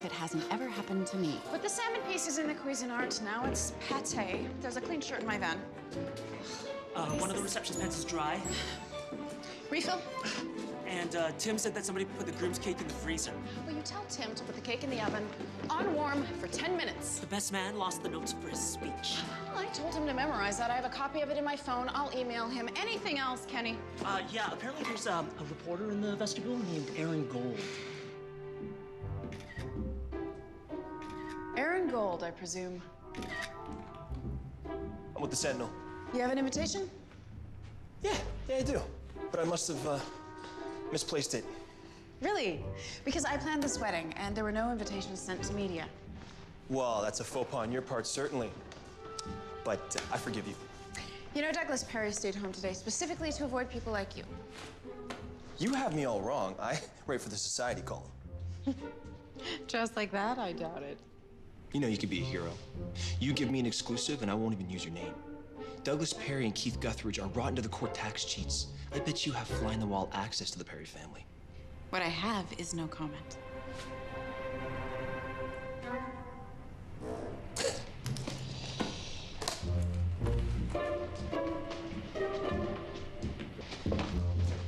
It hasn't ever happened to me. Put the salmon pieces in the Cuisinart. Now it's pate. There's a clean shirt in my van. One of the reception pants is dry. Refill? And Tim said that somebody put the groom's cake in the freezer. Well, you tell Tim to put the cake in the oven on warm for 10 minutes. The best man lost the notes for his speech. Well, I told him to memorize that. I have a copy of it in my phone. I'll email him. Anything else, Kenny? Yeah, apparently there's a reporter in the vestibule named Aaron Gold. Aaron Gold, I presume. I'm with the Sentinel. You have an invitation? Yeah, I do. But I must have misplaced it. Really? Because I planned this wedding, and there were no invitations sent to media. Well, that's a faux pas on your part, certainly. But I forgive you. You know, Douglas Perry stayed home today specifically to avoid people like you. You have me all wrong. I write for the society column. Just like that? I doubt it. You know you could be a hero. You give me an exclusive, and I won't even use your name. Douglas Perry and Keith Guthridge are rotten to the core tax cheats. I bet you have fly-in-the-wall access to the Perry family. What I have is no comment.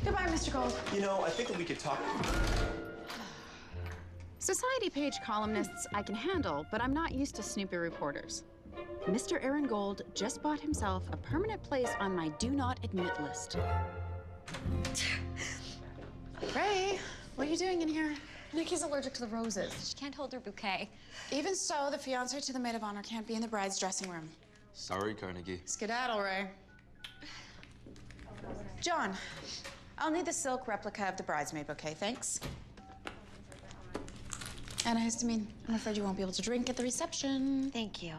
Goodbye, Mr. Gold. You know, I think that we could talk. Society page columnists I can handle, but I'm not used to snoopy reporters. Mr. Aaron Gold just bought himself a permanent place on my do not admit list. Ray, what are you doing in here? Nikki's allergic to the roses. She can't hold her bouquet. Even so, the fiancé to the maid of honor can't be in the bride's dressing room. Sorry, Carnegie. Skedaddle, Ray. John, I'll need the silk replica of the bridesmaid bouquet, thanks. Antihistamine, I'm afraid you won't be able to drink at the reception. Thank you.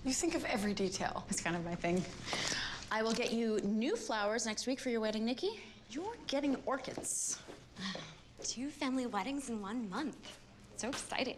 You think of every detail. It's kind of my thing. I will get you new flowers next week for your wedding, Nikki. You're getting orchids. 2 family weddings in 1 month. So exciting.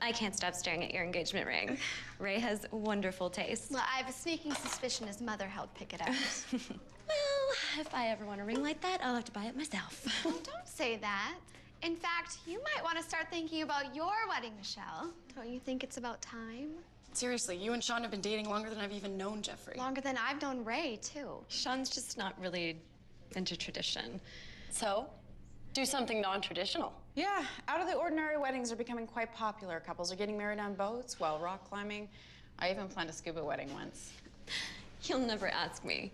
I can't stop staring at your engagement ring. Ray has wonderful taste. Well, I have a sneaking suspicion his mother helped pick it out. Well, if I ever want a ring like that, I'll have to buy it myself. Well, don't say that. In fact, you might want to start thinking about your wedding, Michelle. Don't you think it's about time? Seriously, you and Sean have been dating longer than I've even known Jeffrey. Longer than I've known Ray, too. Sean's just not really into tradition. So, do something non-traditional. Yeah, out of the ordinary weddings are becoming quite popular. Couples are getting married on boats, while rock climbing. I even planned a scuba wedding once. You'll never ask me.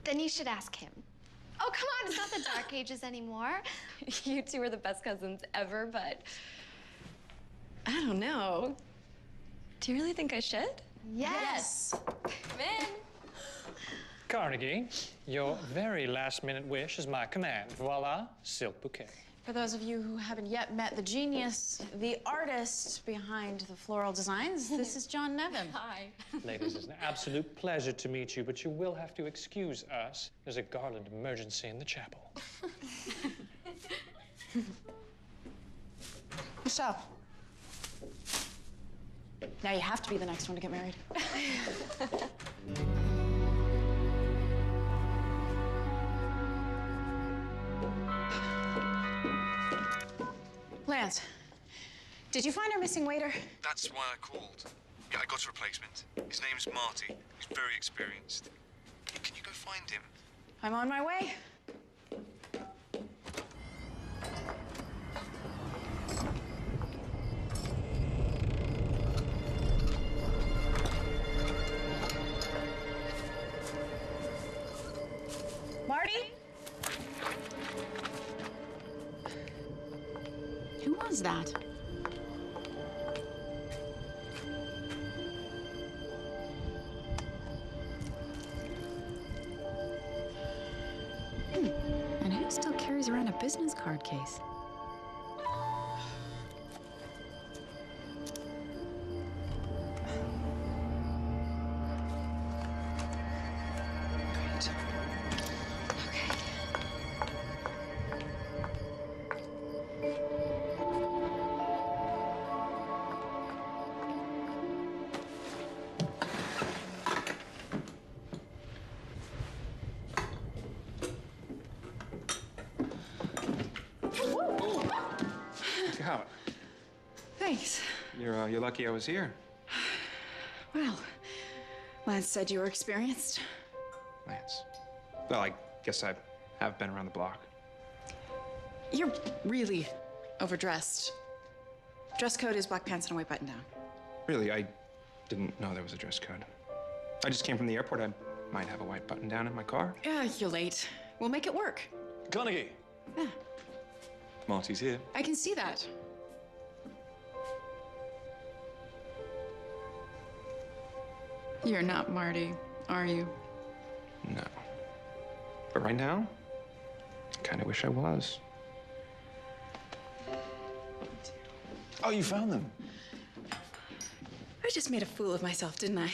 Then you should ask him. Oh, come on, it's not the dark ages anymore. You two are the best cousins ever, but I don't know. Do you really think I should? Yes. Come in. Carnegie, your very last-minute wish is my command. Voila, silk bouquet. For those of you who haven't yet met the genius, the artist behind the floral designs, this is John Nevin. Hi. Ladies, it's an absolute pleasure to meet you, but you will have to excuse us. There's a garland emergency in the chapel. Michelle. Now you have to be the next one to get married. Lance, did you find our missing waiter? That's why I called. Yeah, I got a replacement. His name's Marty. He's very experienced. Can you go find him? I'm on my way. Marty? Who was that? And who still carries around a business card case? Woo! out. Thanks. You're lucky I was here. Well, Lance said you were experienced. Lance. Well, I guess I have been around the block. You're really overdressed. Dress code is black pants and a white button down. Really, I didn't know there was a dress code. I just came from the airport. I might have a white button down in my car. Yeah, you're late. We'll make it work. Carnegie. Yeah, Marty's here. I can see that. You're not Marty, are you? No. But right now, I kind of wish I was. Oh, you found them? I just made a fool of myself, didn't I?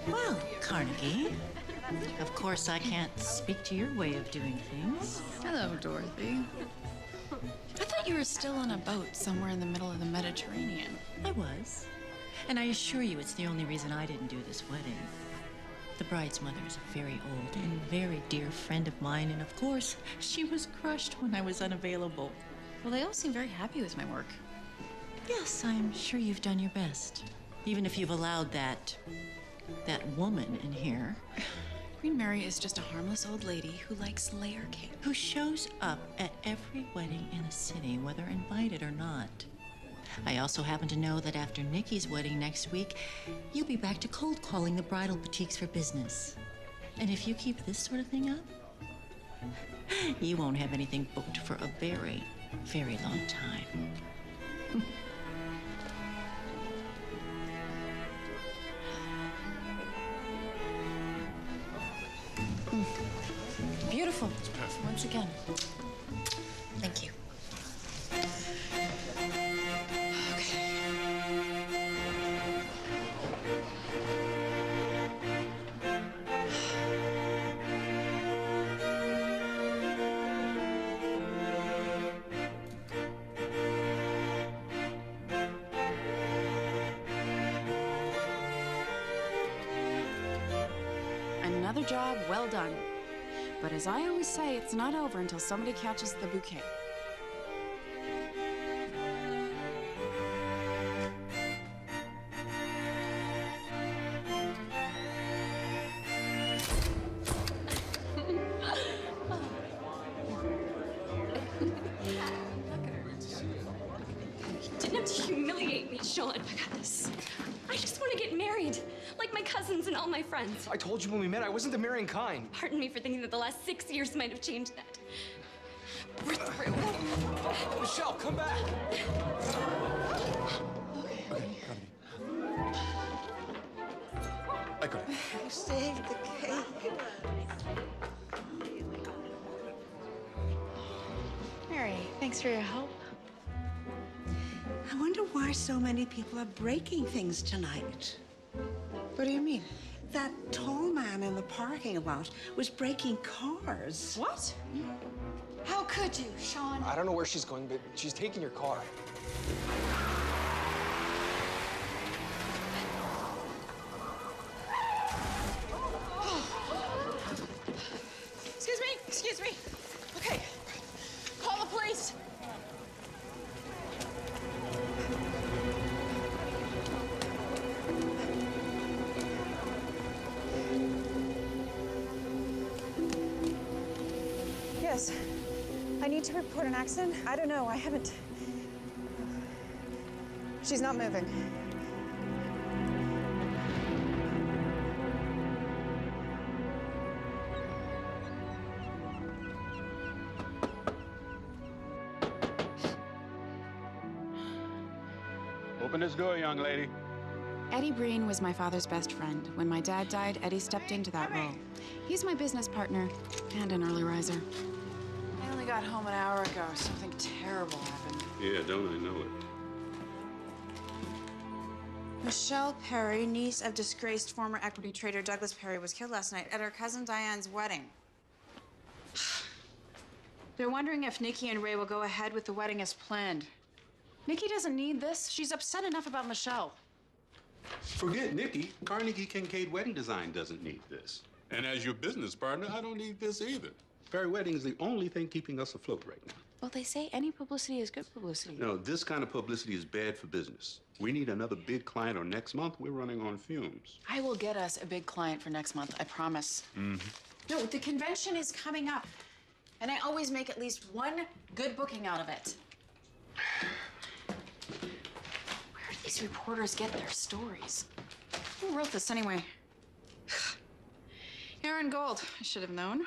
Well, Carnegie, of course I can't speak to your way of doing things. Hello, Dorothy. I thought you were still on a boat somewhere in the middle of the Mediterranean. I was. And I assure you it's the only reason I didn't do this wedding. The bride's mother is a very old and very dear friend of mine, and of course, she was crushed when I was unavailable. Well, they all seem very happy with my work. Yes, I'm sure you've done your best. Even if you've allowed that woman in here. Queen Mary is just a harmless old lady who likes layer cake. Who shows up at every wedding in the city, whether invited or not. I also happen to know that after Nikki's wedding next week, you'll be back to cold calling the bridal boutiques for business. And if you keep this sort of thing up, you won't have anything booked for a very, very long time. Beautiful. Once again. Thank you. Another job well done. But as I always say, it's not over until somebody catches the bouquet. You didn't have to humiliate me, Sean. I got this. I just want to get married, like my cousins and all my friends. I told you when we met, I wasn't the marrying kind. Pardon me for thinking that the last 6 years might have changed that. We're through. Michelle, come back. I got it. You saved the cake. Mary, thanks for your help. I wonder why so many people are breaking things tonight. What do you mean? That tall man in the parking lot was breaking cars. What? How could you, Sean? I don't know where she's going, but she's taking your car. Excuse me. Okay. Call the police. Yes. I need to report an accident. I don't know. I haven't. She's not moving. Open this door, young lady. Eddie Breen was my father's best friend. When my dad died, Eddie stepped into that role. He's my business partner and an early riser. I only got home an hour ago. Something terrible happened. Yeah, don't I know it? Michelle Perry, niece of disgraced former equity trader Douglas Perry, was killed last night at her cousin Diane's wedding. They're wondering if Nikki and Ray will go ahead with the wedding as planned. Nikki doesn't need this. She's upset enough about Michelle. Forget Nikki. Carnegie Kincaid Wedding Design doesn't need this. And as your business partner, I don't need this either. Perry Wedding is the only thing keeping us afloat right now. Well, they say any publicity is good publicity. No, this kind of publicity is bad for business. We need another big client, or next month we're running on fumes. I will get us a big client for next month, I promise. Mm-hmm. No, the convention is coming up, and I always make at least one good booking out of it. Where do these reporters get their stories? Who wrote this anyway? Aaron Gold, I should have known.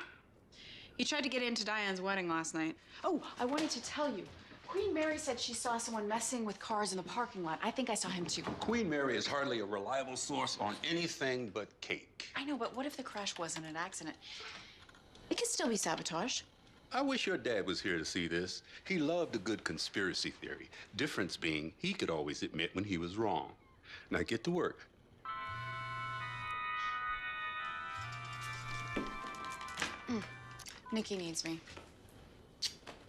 He tried to get into Diane's wedding last night. Oh, I wanted to tell you. Queen Mary said she saw someone messing with cars in the parking lot. I think I saw him too. Queen Mary is hardly a reliable source on anything but cake. I know, but what if the crash wasn't an accident? It could still be sabotage. I wish your dad was here to see this. He loved a good conspiracy theory. Difference being, he could always admit when he was wrong. Now get to work. Nikki needs me.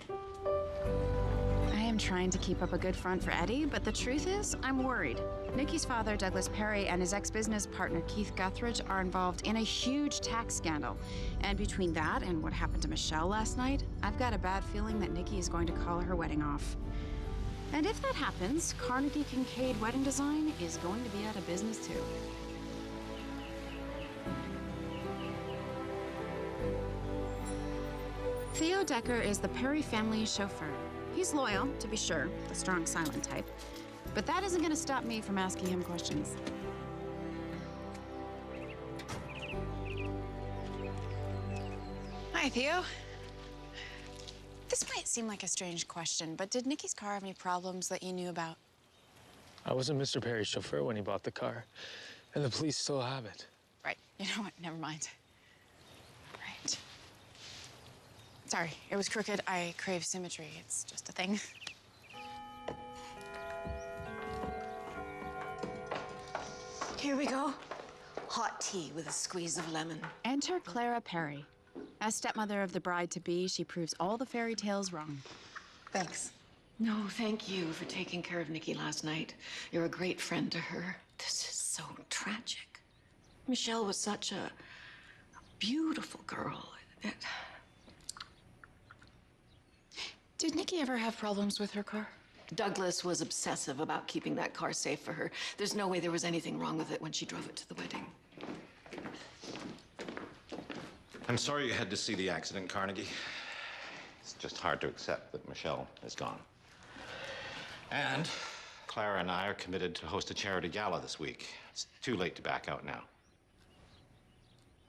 I am trying to keep up a good front for Eddie, but the truth is, I'm worried. Nikki's father, Douglas Perry, and his ex-business partner, Keith Guthridge, are involved in a huge tax scandal. And between that and what happened to Michelle last night, I've got a bad feeling that Nikki is going to call her wedding off. And if that happens, Carnegie Kincaid Wedding Design is going to be out of business too. Theo Decker is the Perry family's chauffeur. He's loyal, to be sure, the strong silent type. But that isn't gonna stop me from asking him questions. Hi, Theo. This might seem like a strange question, but did Nikki's car have any problems that you knew about? I wasn't Mr. Perry's chauffeur when he bought the car, and the police still have it. Right. You know what? Never mind. Right. Sorry, it was crooked. I crave symmetry. It's just a thing. Here we go. Hot tea with a squeeze of lemon. Enter Clara Perry. As stepmother of the bride-to-be, she proves all the fairy tales wrong. Thanks. No, thank you for taking care of Nikki last night. You're a great friend to her. This is so tragic. Michelle was such a beautiful girl. Did Nikki ever have problems with her car? Douglas was obsessive about keeping that car safe for her. There's no way there was anything wrong with it when she drove it to the wedding. I'm sorry you had to see the accident, Carnegie. It's just hard to accept that Michelle is gone. And Clara and I are committed to host a charity gala this week. It's too late to back out now.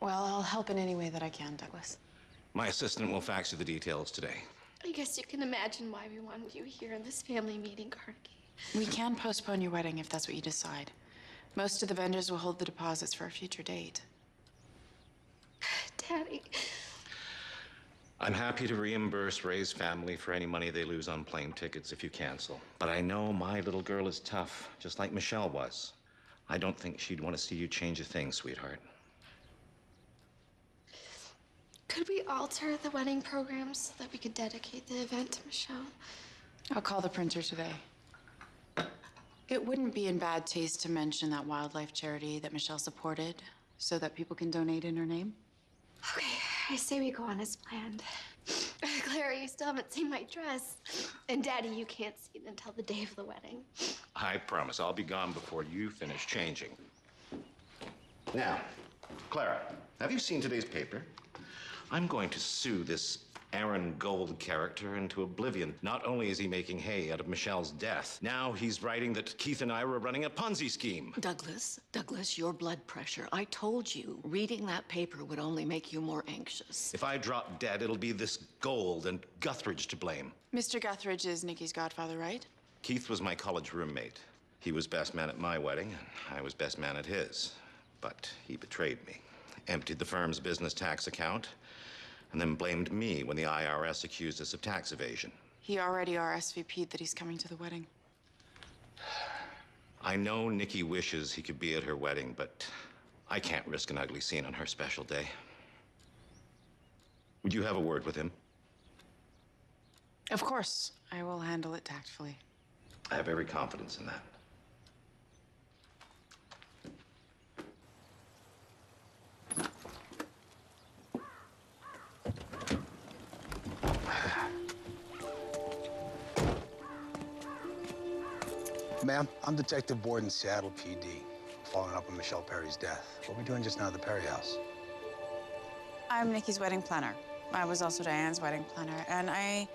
Well, I'll help in any way that I can, Douglas. My assistant will fax you the details today. I guess you can imagine why we wanted you here in this family meeting, Carnegie. We can postpone your wedding if that's what you decide. Most of the vendors will hold the deposits for a future date. Daddy. I'm happy to reimburse Ray's family for any money they lose on plane tickets if you cancel. But I know my little girl is tough, just like Michelle was. I don't think she'd want to see you change a thing, sweetheart. Could we alter the wedding program so that we could dedicate the event to Michelle? I'll call the printer today. It wouldn't be in bad taste to mention that wildlife charity that Michelle supported so that people can donate in her name. Okay, I say we go on as planned. Clara, you still haven't seen my dress. And Daddy, you can't see it until the day of the wedding. I promise I'll be gone before you finish changing. Now, Clara, have you seen today's paper? I'm going to sue this Aaron Gold character into oblivion. Not only is he making hay out of Michelle's death, now he's writing that Keith and I were running a Ponzi scheme. Douglas, your blood pressure. I told you, reading that paper would only make you more anxious. If I drop dead, it'll be this Gold and Guthridge to blame. Mr. Guthridge is Nikki's godfather, right? Keith was my college roommate. He was best man at my wedding, and I was best man at his. But he betrayed me, emptied the firm's business tax account, and then blamed me when the IRS accused us of tax evasion. He already RSVP'd that he's coming to the wedding. I know Nikki wishes he could be at her wedding, but I can't risk an ugly scene on her special day. Would you have a word with him? Of course. I will handle it tactfully. I have every confidence in that. Ma'am, I'm Detective Ward in Seattle PD, following up on Michelle Perry's death. What are we doing just now at the Perry house? I'm Nikki's wedding planner. I was also Diane's wedding planner. And I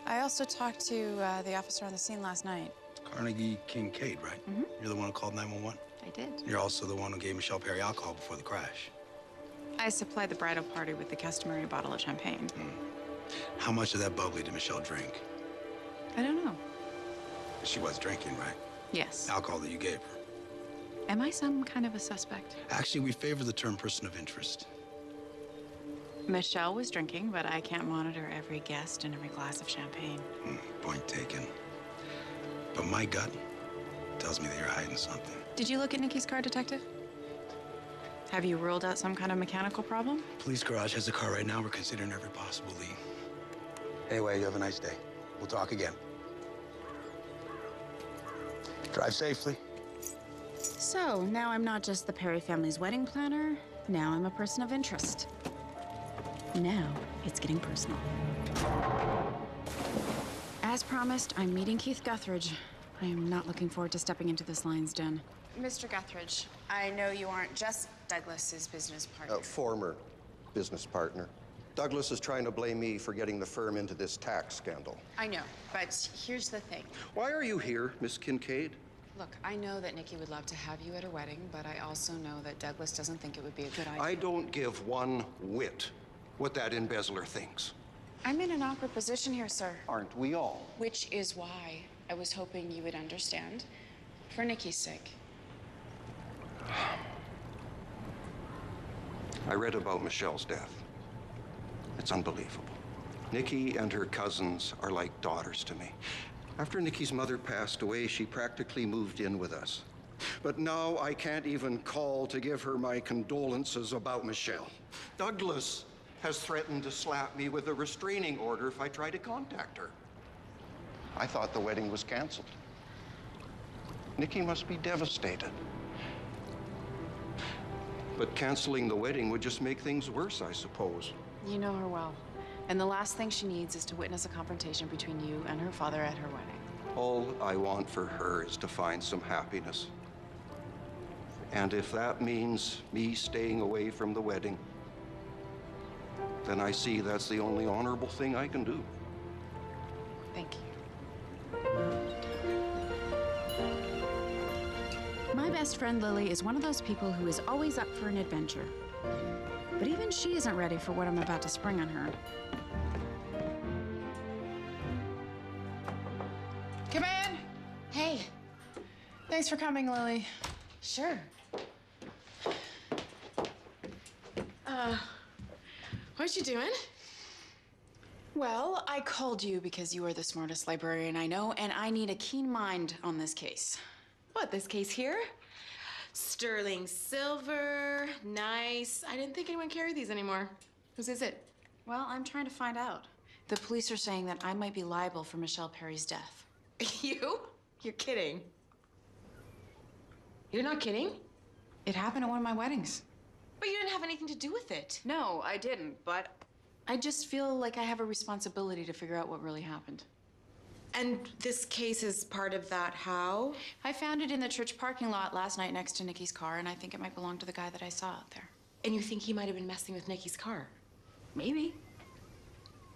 also talked to the officer on the scene last night. Carnegie Kincaid, right? Mm-hmm. You're the one who called 911? I did. You're also the one who gave Michelle Perry alcohol before the crash. I supplied the bridal party with the customary bottle of champagne. How much of that bubbly did Michelle drink? I don't know. She was drinking, right? Yes. Alcohol that you gave her. Am I some kind of a suspect? Actually, we favor the term person of interest. Michelle was drinking, but I can't monitor every guest and every glass of champagne. Point taken. But my gut tells me that you're hiding something. Did you look at Nikki's car, Detective? Have you ruled out some kind of mechanical problem? Police garage has a car right now. We're considering every possible lead. Anyway, you have a nice day. We'll talk again. Drive safely. So, now I'm not just the Perry family's wedding planner. Now I'm a person of interest. Now it's getting personal. As promised, I'm meeting Keith Guthridge. I am not looking forward to stepping into this lion's den. Mr. Guthridge, I know you aren't just Douglas's business partner. Former business partner. Douglas is trying to blame me for getting the firm into this tax scandal. I know, but here's the thing. Why are you here, Miss Kincaid? Look, I know that Nikki would love to have you at her wedding, but I also know that Douglas doesn't think it would be a good idea. I don't give one whit what that embezzler thinks. I'm in an awkward position here, sir. Aren't we all? Which is why I was hoping you would understand, for Nikki's sake. I read about Michelle's death. It's unbelievable. Nikki and her cousins are like daughters to me. After Nikki's mother passed away, she practically moved in with us. But now I can't even call to give her my condolences about Michelle. Douglas has threatened to slap me with a restraining order if I try to contact her. I thought the wedding was canceled. Nikki must be devastated. But canceling the wedding would just make things worse, I suppose. You know her well. And the last thing she needs is to witness a confrontation between you and her father at her wedding. All I want for her is to find some happiness. And if that means me staying away from the wedding, then I see that's the only honorable thing I can do. Thank you. My best friend Lily is one of those people who is always up for an adventure. But even she isn't ready for what I'm about to spring on her. Come in. Hey. Thanks for coming, Lily. Sure. What you doing? Well, I called you because you are the smartest librarian I know, and I need a keen mind on this case. What, this case here? Sterling silver, nice. I didn't think anyone carried these anymore. Whose is it? Well, I'm trying to find out. The police are saying that I might be liable for Michelle Perry's death. You? You're kidding. You're not kidding? It happened at one of my weddings. But you didn't have anything to do with it. No, I didn't, but I just feel like I have a responsibility to figure out what really happened. And this case is part of that how? I found it in the church parking lot last night next to Nikki's car, and I think it might belong to the guy that I saw out there. And you think he might have been messing with Nikki's car? Maybe.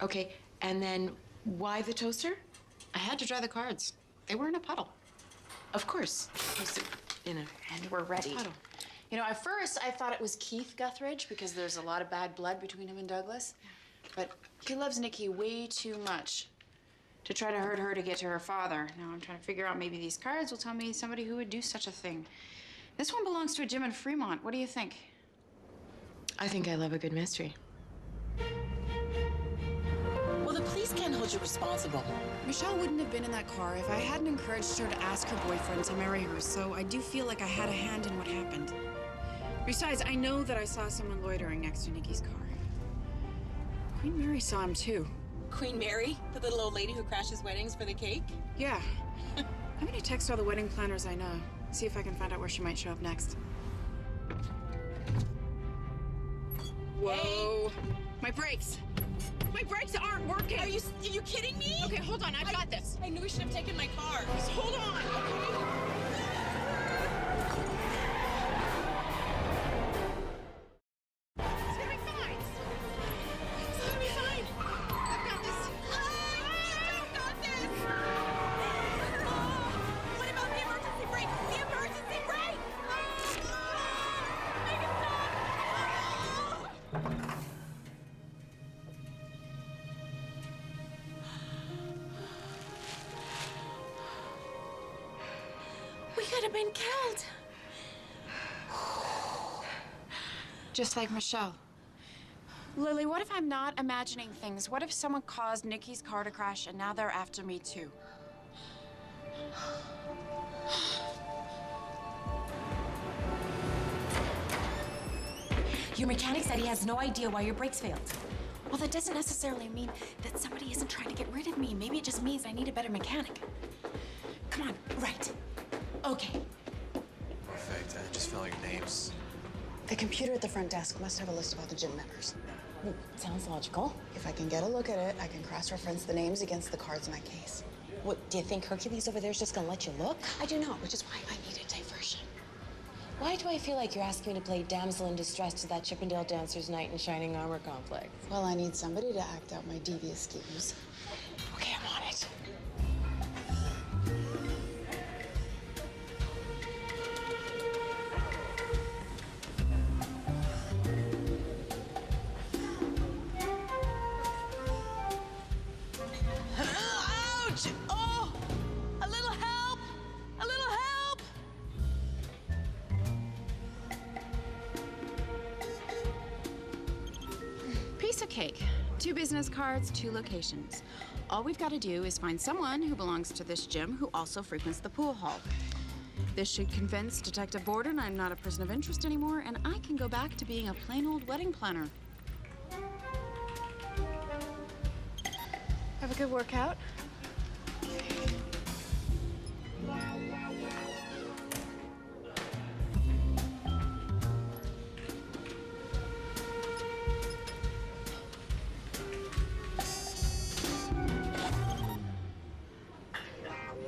Okay, and then why the toaster? I had to dry the cards. They were in a puddle. Of course. And we're ready. Puddle. You know, at first I thought it was Keith Guthridge because there's a lot of bad blood between him and Douglas. But he loves Nikki way too much to try to hurt her to get to her father. Now I'm trying to figure out maybe these cards will tell me somebody who would do such a thing. This one belongs to a gym in Fremont. What do you think? I think I love a good mystery. Well, the police can't hold you responsible. Michelle wouldn't have been in that car if I hadn't encouraged her to ask her boyfriend to marry her, so I do feel like I had a hand in what happened. Besides, I know that I saw someone loitering next to Nikki's car. Queen Mary saw him too. Queen Mary? The little old lady who crashes weddings for the cake? Yeah. I'm gonna text all the wedding planners I know, see if I can find out where she might show up next. Whoa. Hey. My brakes! My brakes aren't working! Are you kidding me? Okay, hold on, I've got this. I knew we should have taken my car. Just hold on, okay? could have been killed. Just like Michelle. Lily, what if I'm not imagining things? What if someone caused Nikki's car to crash and now they're after me too? Your mechanic said he has no idea why your brakes failed. Well, that doesn't necessarily mean that somebody isn't trying to get rid of me. Maybe it just means I need a better mechanic. Come on, right. Okay. Perfect. I just found your names. The computer at the front desk must have a list of all the gym members. Sounds logical. If I can get a look at it, I can cross-reference the names against the cards in my case. What, do you think Hercules over there is just gonna let you look? I do not, which is why I need a diversion. Why do I feel like you're asking me to play damsel in distress to that Chippendale Dancers Night in Shining Armor complex? Well, I need somebody to act out my devious schemes. Okay, I'm on it. Ouch! Oh! A little help! A little help! Piece of cake. 2 business cards, 2 locations. All we've got to do is find someone who belongs to this gym who also frequents the pool hall. This should convince Detective Borden I'm not a person of interest anymore, and I can go back to being a plain old wedding planner. Have a good workout.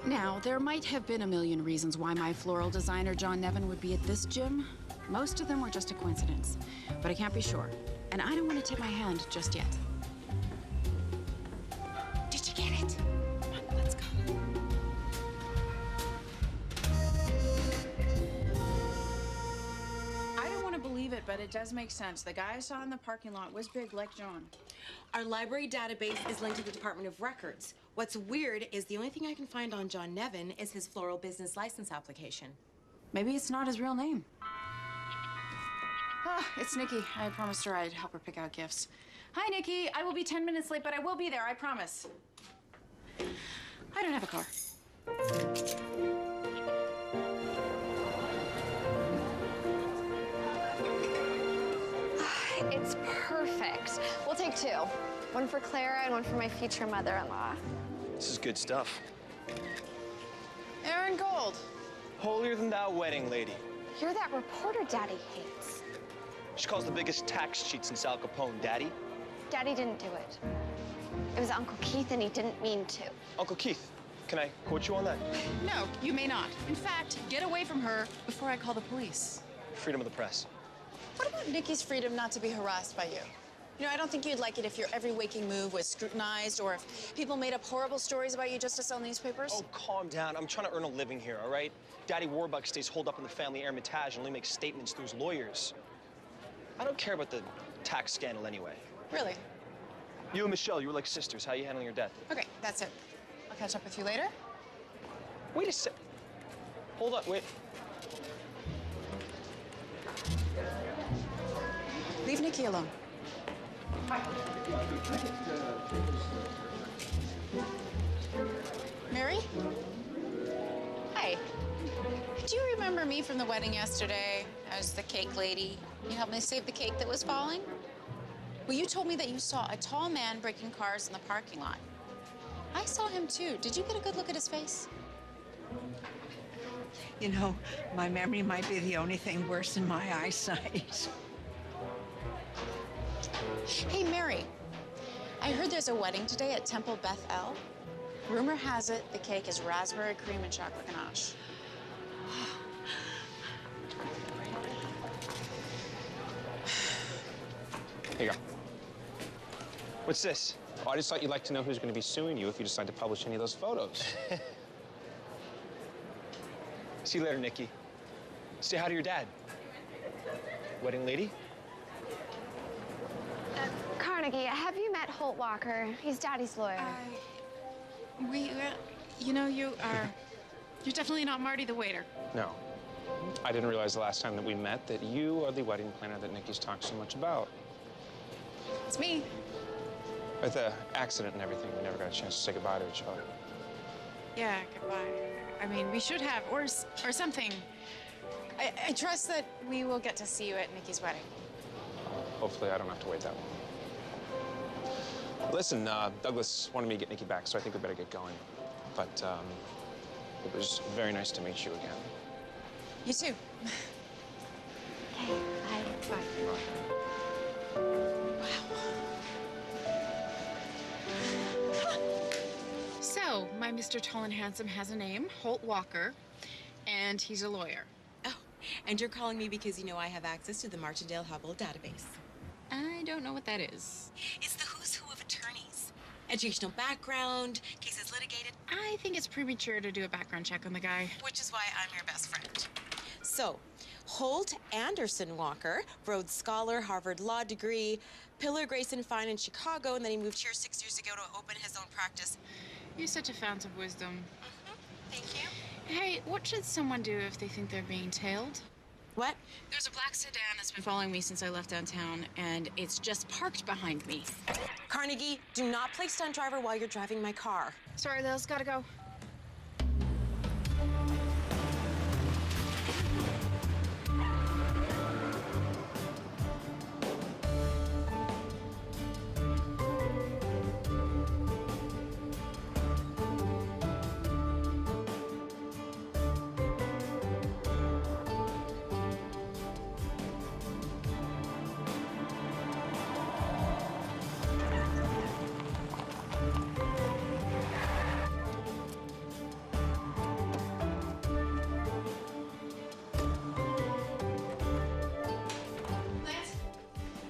Now, there might have been a million reasons why my floral designer, John Nevin, would be at this gym. Most of them were just a coincidence, but I can't be sure. And I don't want to tip my hand just yet. Did you get it? Come on, let's go. I don't want to believe it, but it does make sense. The guy I saw in the parking lot was big like John. Our library database is linked to the Department of Records. What's weird is the only thing I can find on John Nevin is his floral business license application. Maybe it's not his real name. Ah, it's Nikki. I promised her I'd help her pick out gifts. Hi, Nikki. I will be 10 minutes late, but I will be there, I promise. I don't have a car. It's perfect. We'll take 2. One for Clara and one for my future mother-in-law. This is good stuff. Aaron Gold. Holier than thou wedding lady. You're that reporter Daddy hates. She calls the biggest tax cheat since Al Capone, Daddy. Daddy didn't do it. It was Uncle Keith and he didn't mean to. Uncle Keith, can I quote you on that? No, you may not. In fact, get away from her before I call the police. Freedom of the press. What about Nikki's freedom not to be harassed by you? You know, I don't think you'd like it if your every waking move was scrutinized or if people made up horrible stories about you just to sell newspapers. Oh, calm down. I'm trying to earn a living here, all right? Daddy Warbuck stays holed up in the family Hermitage and only makes statements through his lawyers. I don't care about the tax scandal anyway. Really? You and Michelle, you were like sisters. How are you handling your death? Okay, that's it. I'll catch up with you later. Wait a sec. Hold on, wait. Leave Nikki alone. Mary? Hi. Do you remember me from the wedding yesterday? I was the cake lady. You helped me save the cake that was falling? Well, you told me that you saw a tall man breaking cars in the parking lot. I saw him too. Did you get a good look at his face? You know, my memory might be the only thing worse than my eyesight. Hey, Mary. I heard there's a wedding today at Temple Beth El. Rumor has it the cake is raspberry cream and chocolate ganache. Here you go. What's this? Oh, I just thought you'd like to know who's going to be suing you if you decide to publish any of those photos. See you later, Nikki. Say hi to your dad. Wedding lady? Carnegie, have you met Holt Walker? He's Daddy's lawyer. You know, you are You're definitely not Marty the waiter. No. I didn't realize the last time that we met that you are the wedding planner that Nikki's talked so much about. It's me. With the accident and everything, we never got a chance to say goodbye to each other. Yeah, goodbye. I mean, we should have, or something. I trust that we will get to see you at Nikki's wedding. Hopefully I don't have to wait that long. Listen, Douglas wanted me to get Nikki back, so I think we better get going. But it was very nice to meet you again. You too. Okay, bye. Bye. So, my Mr. Tall and Handsome has a name, Holt Walker, and he's a lawyer. Oh, and you're calling me because you know I have access to the Martindale-Hubbell database. I don't know what that is. It's the who's who of attorneys. Educational background, cases litigated. I think it's premature to do a background check on the guy. Which is why I'm your best friend. So, Holt Anderson Walker, Rhodes Scholar, Harvard Law degree, Pillar Grayson Fine in Chicago, and then he moved here 6 years ago to open his own practice. You're such a fount of wisdom. Thank you. Hey, what should someone do if they think they're being tailed? What? There's a black sedan that's been following me since I left downtown, and it's just parked behind me. Carnegie, do not play stunt driver while you're driving my car. Sorry, Lils, gotta go.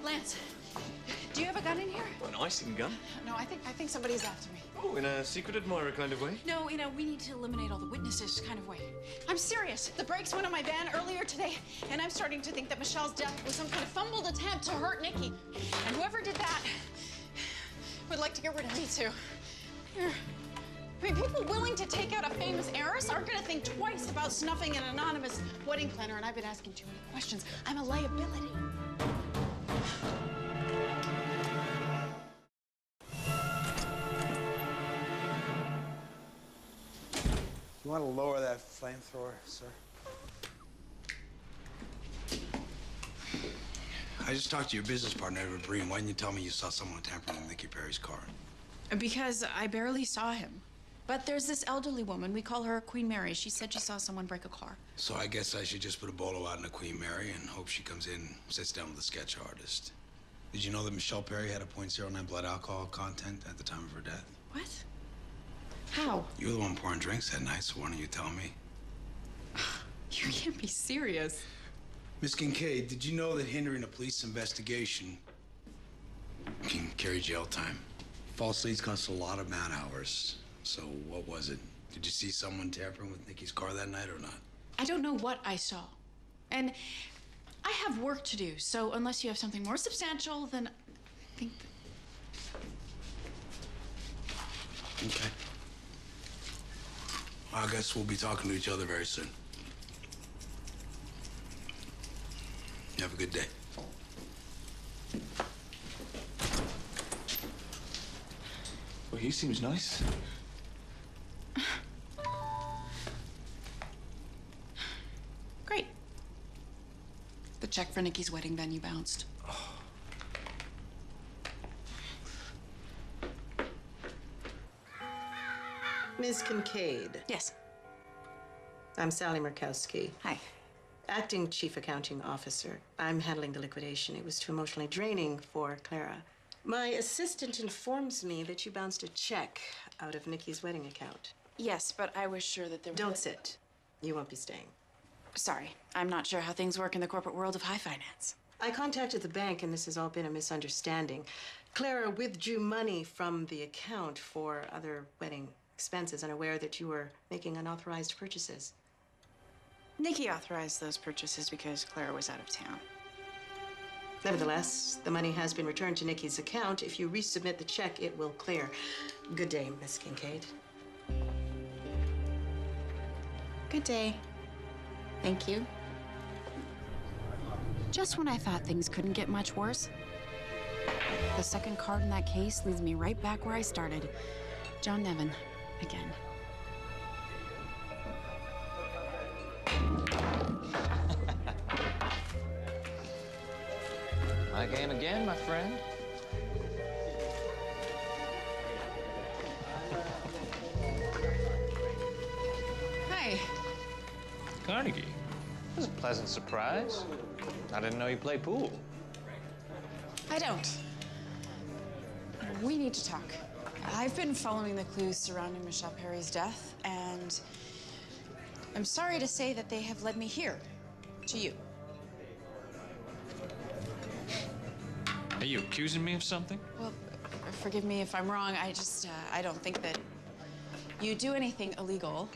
Lance, do you have a gun in here? An icing gun? No, I think somebody's after me. Oh, in a secret admirer kind of way? No, we need to eliminate all the witnesses kind of way. I'm serious. The brakes went on my van earlier today, and I'm starting to think that Michelle's death was some kind of fumbled attempt to hurt Nikki. And whoever did that would like to get rid of me, too. I mean, people willing to take out a famous heiress aren't gonna think twice about snuffing an anonymous wedding planner, and I've been asking too many questions. I'm a liability. You want to lower that flamethrower, sir? I just talked to your business partner, Edward Breen. Why didn't you tell me you saw someone tampering with Nikki Perry's car? Because I barely saw him. But there's this elderly woman. We call her Queen Mary. She said she saw someone break a car. So I guess I should just put a bolo out in a Queen Mary and hope she comes in, sits down with the sketch artist. Did you know that Michelle Perry had a .09 blood alcohol content at the time of her death? What? How? You were the one pouring drinks that night, so why don't you tell me? You can't be serious. Miss Kincaid, did you know that hindering a police investigation can carry jail time? False leads cost a lot of man hours. So what was it? Did you see someone tampering with Nikki's car that night or not? I don't know what I saw. And I have work to do, so unless you have something more substantial, then I think that... Okay. I guess we'll be talking to each other very soon. You have a good day. Well, he seems nice. Great. The check for Nikki's wedding venue bounced. Ms. Kincaid. Yes. I'm Sally Murkowski. Hi. Acting Chief Accounting Officer. I'm handling the liquidation. It was too emotionally draining for Clara. My assistant informs me that you bounced a check out of Nikki's wedding account. Yes, but I was sure that there was... Don't sit. You won't be staying. Sorry. I'm not sure how things work in the corporate world of high finance. I contacted the bank, and this has all been a misunderstanding. Clara withdrew money from the account for other wedding expenses, unaware that you were making unauthorized purchases. Nikki authorized those purchases because Clara was out of town. Nevertheless, the money has been returned to Nikki's account. If you resubmit the check, it will clear. Good day, Miss Kincaid. Good day. Thank you. Just when I thought things couldn't get much worse, the second card in that case leads me right back where I started. John Nevin, again. My game again, my friend. Hi. Carnegie. That was a pleasant surprise. I didn't know you played pool. I don't. We need to talk. I've been following the clues surrounding Michelle Perry's death, and I'm sorry to say that they have led me here, to you. Are you accusing me of something? Well, forgive me if I'm wrong. I don't think that you do anything illegal.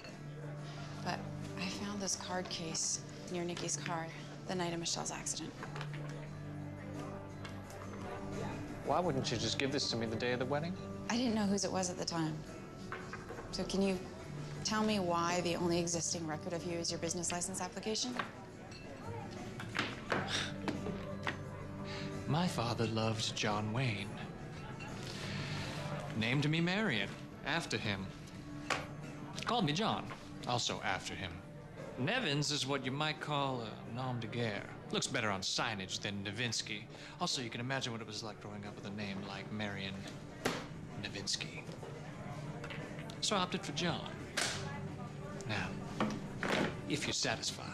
But I found this card case near Nikki's car the night of Michelle's accident. Why wouldn't you just give this to me the day of the wedding? I didn't know whose it was at the time. So can you tell me why the only existing record of you is your business license application? My father loved John Wayne. Named me Marion, after him. Called me John, also after him. Nevins is what you might call a nom de guerre. Looks better on signage than Novinsky. Also, you can imagine what it was like growing up with a name like Marion Novinsky. So I opted for John. Now, if you're satisfied.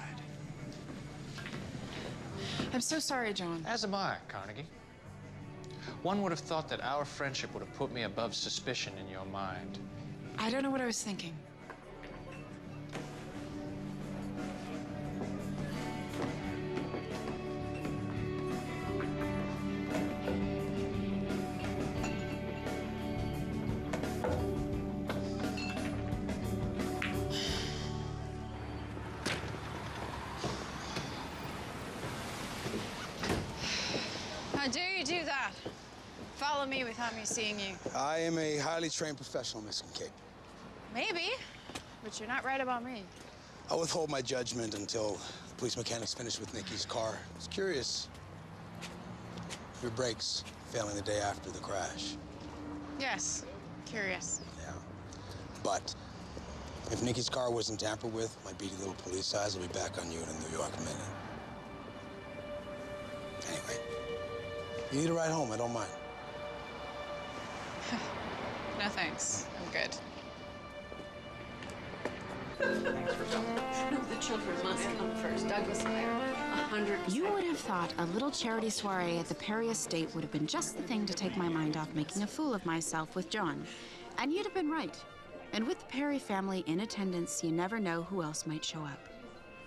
I'm so sorry, John. As am I, Carnegie. One would have thought that our friendship would have put me above suspicion in your mind. I don't know what I was thinking. How dare you do that? Follow me without me seeing you. I am a highly trained professional, Miss Kincaid. Maybe, but you're not right about me. I'll withhold my judgment until the police mechanics finish with Nikki's car. I was curious. Your brakes failing the day after the crash. Yes, curious. Yeah. But if Nikki's car wasn't tampered with, my beady little police eyes will be back on you in a New York minute. Anyway, you need a ride home, I don't mind. No thanks, I'm good. Thanks for coming. No, the children must come first. Douglas and I are 100%. You would have thought a little charity soiree at the Perry estate would have been just the thing to take my mind off making a fool of myself with John. And you'd have been right. And with the Perry family in attendance, you never know who else might show up.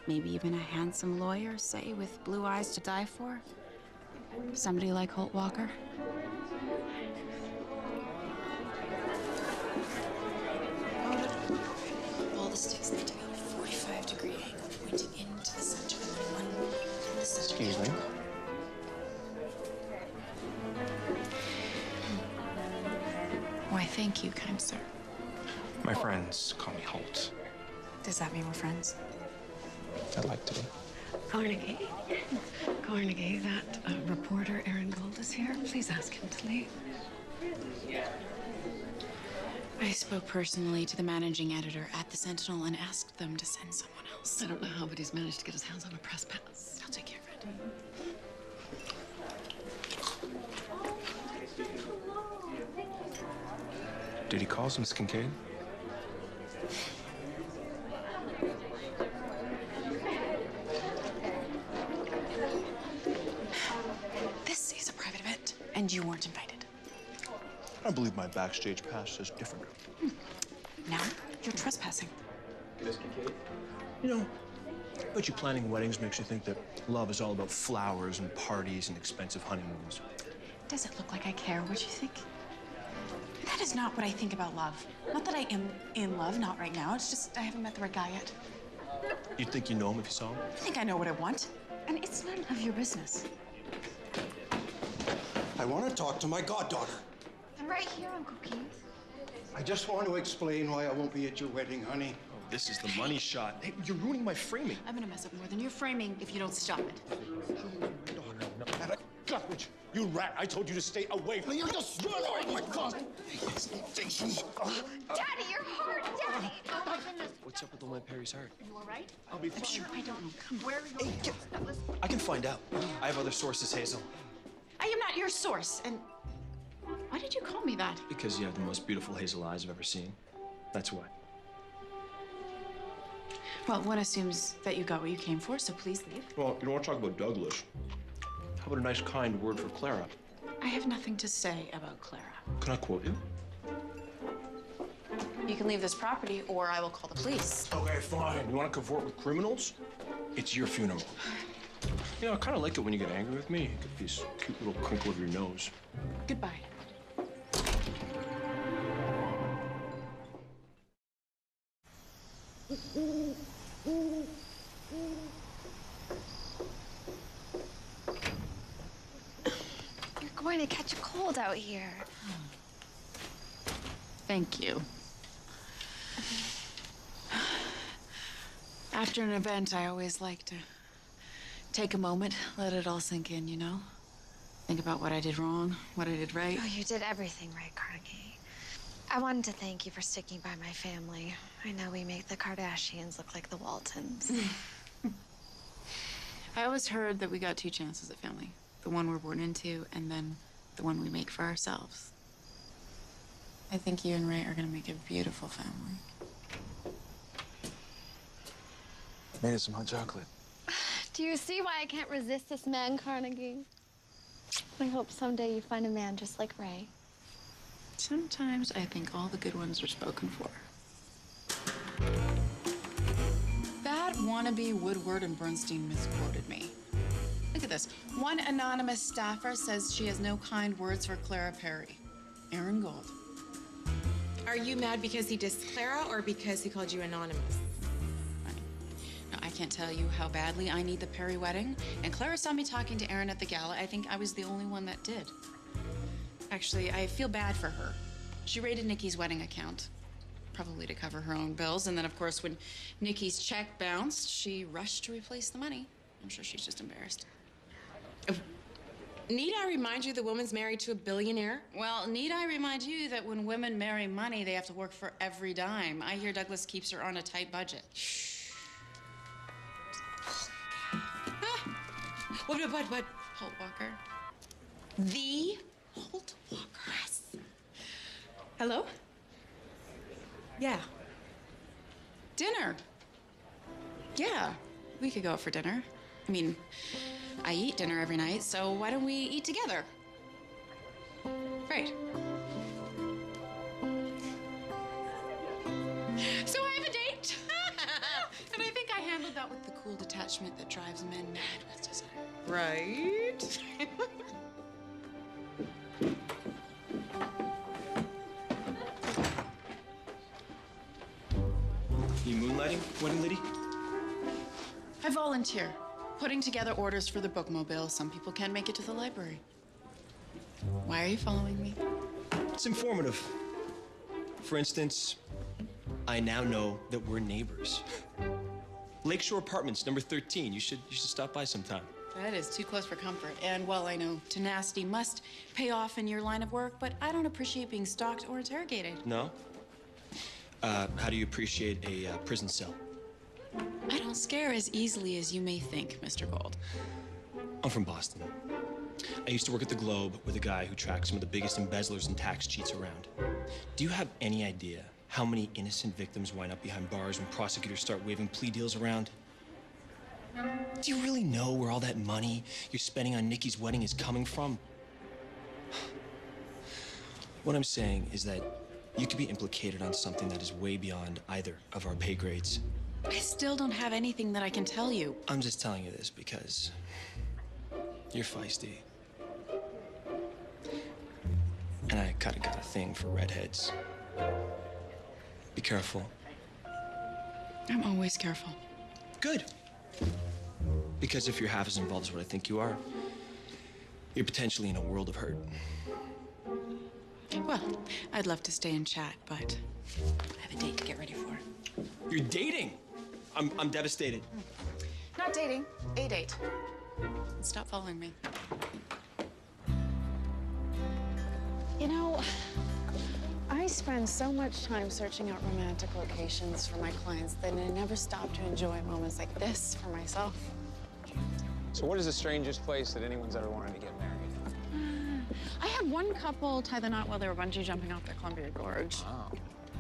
Maybe even a handsome lawyer, say, with blue eyes to die for. Somebody like Holt Walker. All the sticks need to be at a 45-degree angle, pointing into the center, and then one in the center. Excuse me. Why, thank you, kind sir. My friends call me Holt. Does that mean we're friends? I'd like to be. Carnegie. Carnegie, that reporter, Aaron Gold, is here. Please ask him to leave. I spoke personally to the managing editor at the Sentinel and asked them to send someone else. I don't know how, but he's managed to get his hands on a press pass. I'll take care of it. Did he call us, Miss Kincaid? This is a private event, and you weren't invited. I believe my backstage pass says different. Now you're trespassing. You know, I bet you planning weddings makes you think that love is all about flowers and parties and expensive honeymoons. Does it look like I care what you think? That is not what I think about love. Not that I am in love, not right now. It's just I haven't met the right guy yet. You'd think you know him if you saw him? I think I know what I want, and it's none of your business. I want to talk to my goddaughter. I'm right here, Uncle Keith. I just want to explain why I won't be at your wedding, honey. this is the money shot. Hey, you're ruining my framing. I'm gonna mess up more than your framing if you don't stop it. Guthridge, you rat! I told you to stay away from me. You just oh my God! Daddy, your heart, Daddy! Oh my goodness. What's up with old man Perry's heart? You all right? I'll be fine. I'm sure I don't know. Come, where are you? Hey, I can find out. I have other sources, Hazel. I am not your source, and why did you call me that? Because you have the most beautiful hazel eyes I've ever seen. That's why. Well, one assumes that you got what you came for, so please leave. Well, you don't want to talk about Douglas. How about a nice, kind word for Clara? I have nothing to say about Clara. Can I quote you? You can leave this property, or I will call the police. Okay, fine. You want to cavort with criminals? It's your funeral. You know, I kind of like it when you get angry with me. You get this cute little crinkle of your nose. Goodbye. You're going to catch a cold out here. Thank you. After an event, I always like to take a moment, let it all sink in, you know? Think about what I did wrong, what I did right. Oh, you did everything right, Carnegie. I wanted to thank you for sticking by my family. I know we make the Kardashians look like the Waltons. I always heard that we got two chances at family. The one we're born into, and then the one we make for ourselves. I think you and Ray are gonna make a beautiful family. Made us some hot chocolate. Do you see why I can't resist this man, Carnegie? I hope someday you find a man just like Ray. Sometimes I think all the good ones are spoken for. That wannabe Woodward and Bernstein misquoted me. Look at this. One anonymous staffer says she has no kind words for Clara Perry. Aaron Gold. Are you mad because he dissed Clara or because he called you anonymous? Now, I can't tell you how badly I need the Perry wedding. And Clara saw me talking to Aaron at the gala. I think I was the only one that did. Actually, I feel bad for her. She raided Nikki's wedding account, probably to cover her own bills. And then, of course, when Nikki's check bounced, she rushed to replace the money. I'm sure she's just embarrassed. Need I remind you the woman's married to a billionaire? Well, need I remind you that when women marry money, they have to work for every dime. I hear Douglas keeps her on a tight budget. Shh. What? Holt Walker. The Holt Walker. Yes. Hello? Yeah. Dinner. Yeah, we could go out for dinner. I mean, I eat dinner every night, so why don't we eat together? Great. So I have a date. And I think I handled that with the cool detachment that drives men mad with desire. Right? You moonlighting, wedding lady? I volunteer, putting together orders for the bookmobile. Some people can't make it to the library. Why are you following me? It's informative. For instance, I now know that we're neighbors. Lakeshore Apartments, number 13. You should stop by sometime. That is too close for comfort. And while I know tenacity must pay off in your line of work, but I don't appreciate being stalked or interrogated. No? How do you appreciate a prison cell? I don't scare as easily as you may think, Mr. Gold. I'm from Boston. I used to work at the Globe with a guy who tracked some of the biggest embezzlers and tax cheats around. Do you have any idea how many innocent victims wind up behind bars when prosecutors start waving plea deals around? Do you really know where all that money you're spending on Nikki's wedding is coming from? What I'm saying is that you could be implicated on something that is way beyond either of our pay grades. I still don't have anything that I can tell you. I'm just telling you this because you're feisty. And I kinda got a thing for redheads. Be careful. I'm always careful. Good. Because if you're half as involved as what I think you are, you're potentially in a world of hurt. Well, I'd love to stay and chat, but I have a date to get ready for. You're dating. I'm devastated. Not dating, a date. Stop following me. You know, I spend so much time searching out romantic locations for my clients that I never stop to enjoy moments like this for myself. So what is the strangest place that anyone's ever wanted to get married? I had one couple tie the knot while they were bungee jumping off the Columbia Gorge. Wow.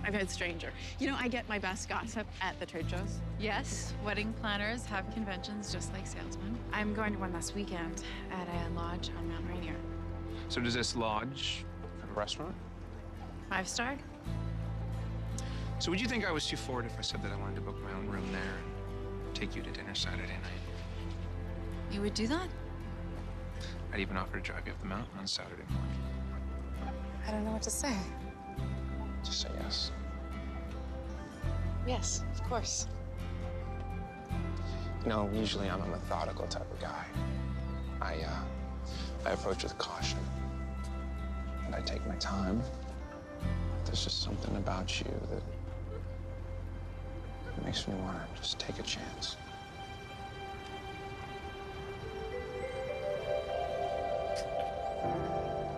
I've had stranger. You know, I get my best gossip at the trade shows. Yes, wedding planners have conventions just like salesmen. I'm going to one this weekend at a lodge on Mount Rainier. So does this lodge have a restaurant? 5-star? So would you think I was too forward if I said that I wanted to book my own room there and take you to dinner Saturday night? You would do that? I'd even offer to drive you up the mountain on Saturday morning. I don't know what to say. Just say yes. Yes, of course. You know, usually I'm a methodical type of guy. I approach with caution. And I take my time. There's just something about you that makes me want to just take a chance.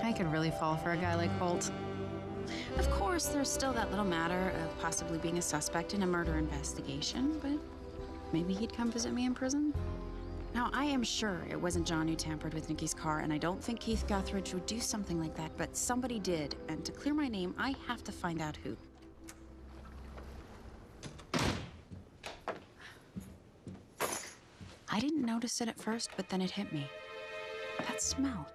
I could really fall for a guy like Holt. Of course, there's still that little matter of possibly being a suspect in a murder investigation, but maybe he'd come visit me in prison. Now, I am sure it wasn't John who tampered with Nikki's car, and I don't think Keith Guthridge would do something like that, but somebody did, and to clear my name, I have to find out who. I didn't notice it at first, but then it hit me. That smell.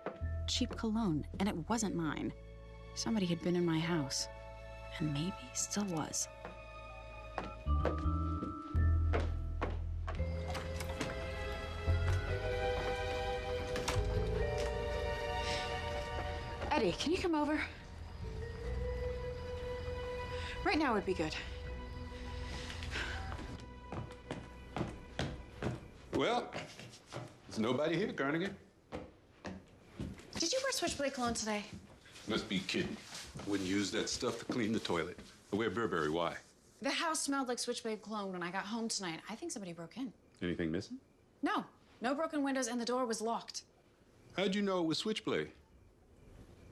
Cheap cologne, and it wasn't mine. Somebody had been in my house, and maybe still was. Eddie, can you come over? Right now would be good. Well, there's nobody here, Carnegie. Did you wear Switchblade cologne today? Must be kidding. Wouldn't use that stuff to clean the toilet. I wear Burberry, why? The house smelled like Switchblade cologne when I got home tonight. I think somebody broke in. Anything missing? No, no broken windows, and the door was locked. How'd you know it was Switchblade?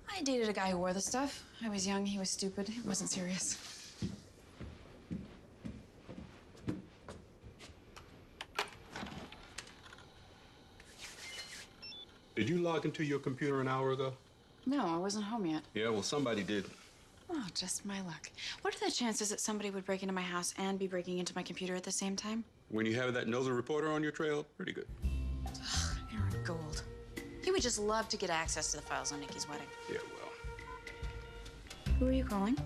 I dated a guy who wore the stuff. I was young, he was stupid. It wasn't serious. Did you log into your computer an hour ago? No, I wasn't home yet. Yeah, well, somebody did. Oh, just my luck. What are the chances that somebody would break into my house and be breaking into my computer at the same time? When you have that nosy reporter on your trail, pretty good. Ugh, Aaron Gold. He would just love to get access to the files on Nikki's wedding. Yeah, well. Who are you calling?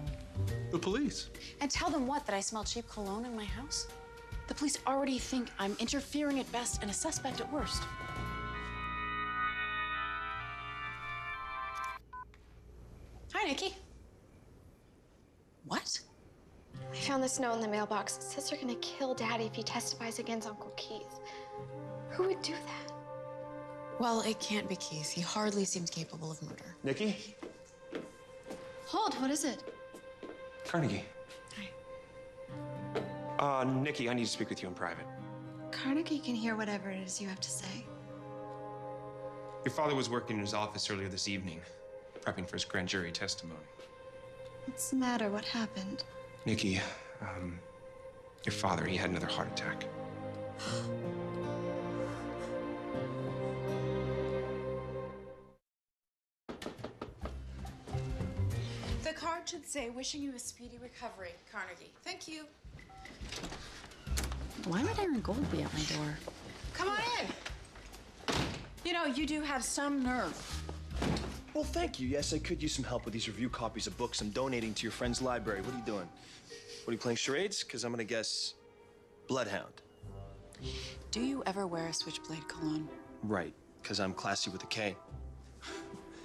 The police. And tell them what, that I smell cheap cologne in my house? The police already think I'm interfering at best and a suspect at worst. Hi, Nikki. What? I found this note in the mailbox. It says they're gonna kill Daddy if he testifies against Uncle Keith. Who would do that? Well, it can't be Keith. He hardly seems capable of murder. Nikki? Hold, what is it? Carnegie. Hi. Nikki, I need to speak with you in private. Carnegie can hear whatever it is you have to say. Your father was working in his office earlier this evening, prepping for his grand jury testimony. What's the matter? What happened? Nikki, your father, he had another heart attack. The card should say, wishing you a speedy recovery, Carnegie. Thank you. Why would Aaron Gold be at my door? Come on in. You know, you do have some nerve. Well, thank you. Yes, I could use some help with these review copies of books I'm donating to your friend's library. What are you doing? What, are you playing charades? Because I'm gonna guess Bloodhound. Do you ever wear a Switchblade cologne? Right, because I'm classy with a K.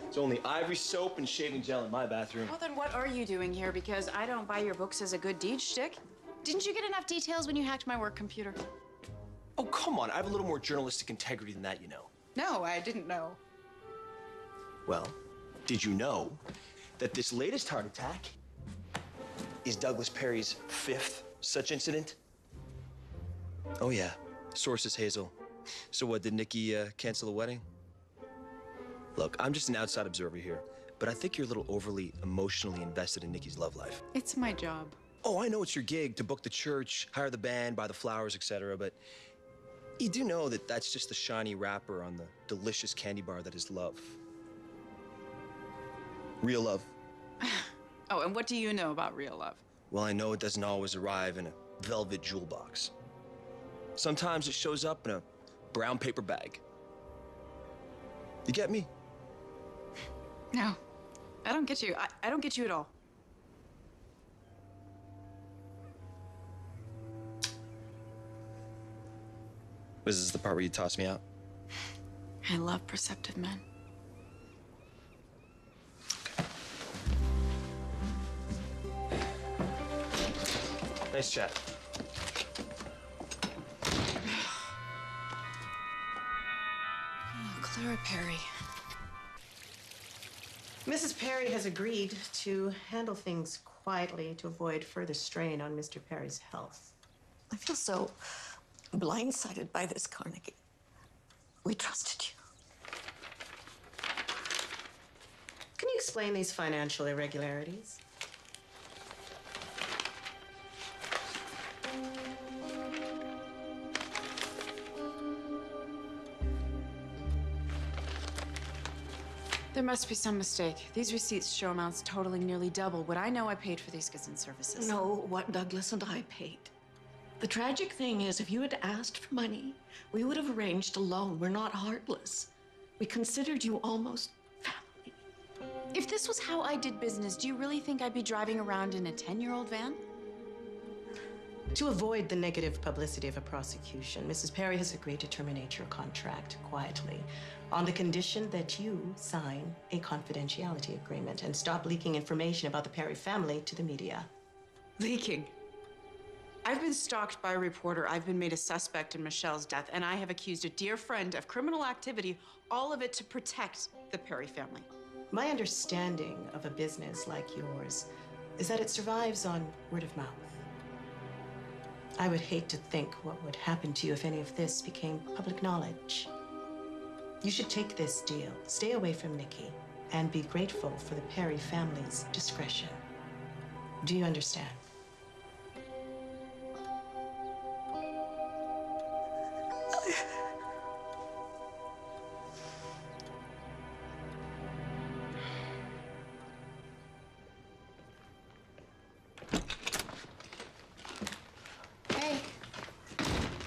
It's only Ivory soap and shaving gel in my bathroom. Well, then what are you doing here? Because I don't buy your books as a good deed shtick. Didn't you get enough details when you hacked my work computer? Oh, come on. I have a little more journalistic integrity than that, you know. No, I didn't know. Well, did you know that this latest heart attack is Douglas Perry's 5th such incident Oh, yeah. Source is Hazel. So what, did Nikki cancel the wedding? Look, I'm just an outside observer here, but I think you're a little overly emotionally invested in Nikki's love life. It's my job. Oh, I know it's your gig to book the church, hire the band, buy the flowers, etc., but you do know that that's just the shiny wrapper on the delicious candy bar that is love. Real love. Oh, and what do you know about real love? Well, I know it doesn't always arrive in a velvet jewel box. Sometimes it shows up in a brown paper bag. You get me? No, I don't get you. I don't get you at all. Was this the part where you tossed me out? I love perceptive men. Nice chat. Oh, Clara Perry. Mrs. Perry has agreed to handle things quietly to avoid further strain on Mr. Perry's health. I feel so blindsided by this, Carnegie. We trusted you. Can you explain these financial irregularities? There must be some mistake. These receipts show amounts totaling nearly double what I know I paid for these goods and services. No, what Douglas and I paid. The tragic thing is, if you had asked for money, we would have arranged a loan. We're not heartless. We considered you almost family. If this was how I did business, do you really think I'd be driving around in a 10-year-old van? To avoid the negative publicity of a prosecution, Mrs. Perry has agreed to terminate your contract quietly on the condition that you sign a confidentiality agreement and stop leaking information about the Perry family to the media. Leaking? I've been stalked by a reporter. I've been made a suspect in Michelle's death, and I have accused a dear friend of criminal activity, all of it to protect the Perry family. My understanding of a business like yours is that it survives on word of mouth. I would hate to think what would happen to you if any of this became public knowledge. You should take this deal, stay away from Nikki, and be grateful for the Perry family's discretion. Do you understand? Hey,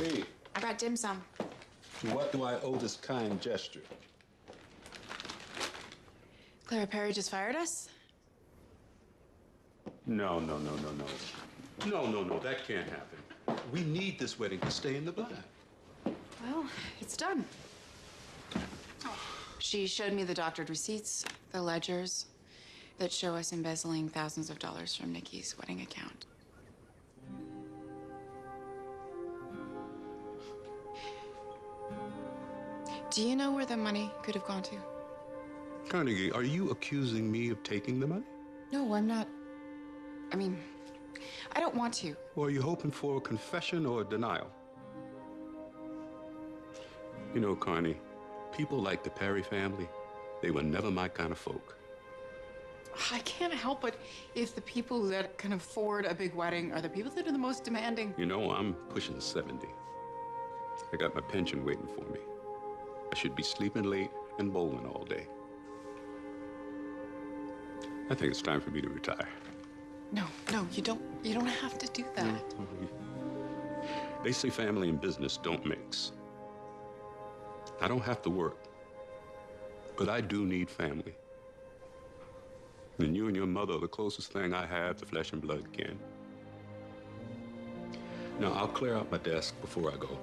Hey, I brought dim sum. to what do I owe this kind gesture? Clara Perry just fired us? No, that can't happen. We need this wedding to stay in the black. Well, it's done. She showed me the doctored receipts, the ledgers that show us embezzling thousands of dollars from Nikki's wedding account. Do you know where the money could have gone to? Carnegie, are you accusing me of taking the money? No, I'm not. I mean, I don't want to. Or are you hoping for a confession or a denial? You know, Carney, people like the Perry family, they were never my kind of folk. I can't help it if the people that can afford a big wedding are the people that are the most demanding. You know, I'm pushing 70. I got my pension waiting for me. I should be sleeping late and bowling all day. I think it's time for me to retire. No, you don't have to do that. They say family and business don't mix. I don't have to work, but I do need family. And you and your mother are the closest thing I have to flesh and blood, Ken. Now, I'll clear out my desk before I go.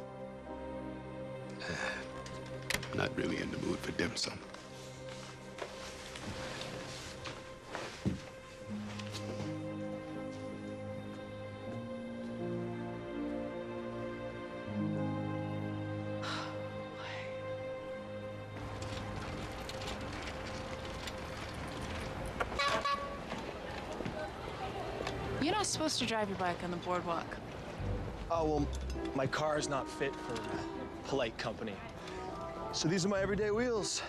I'm not really in the mood for dim sum. You're not supposed to drive your bike on the boardwalk. Oh, well, my car is not fit for polite company. So these are my everyday wheels.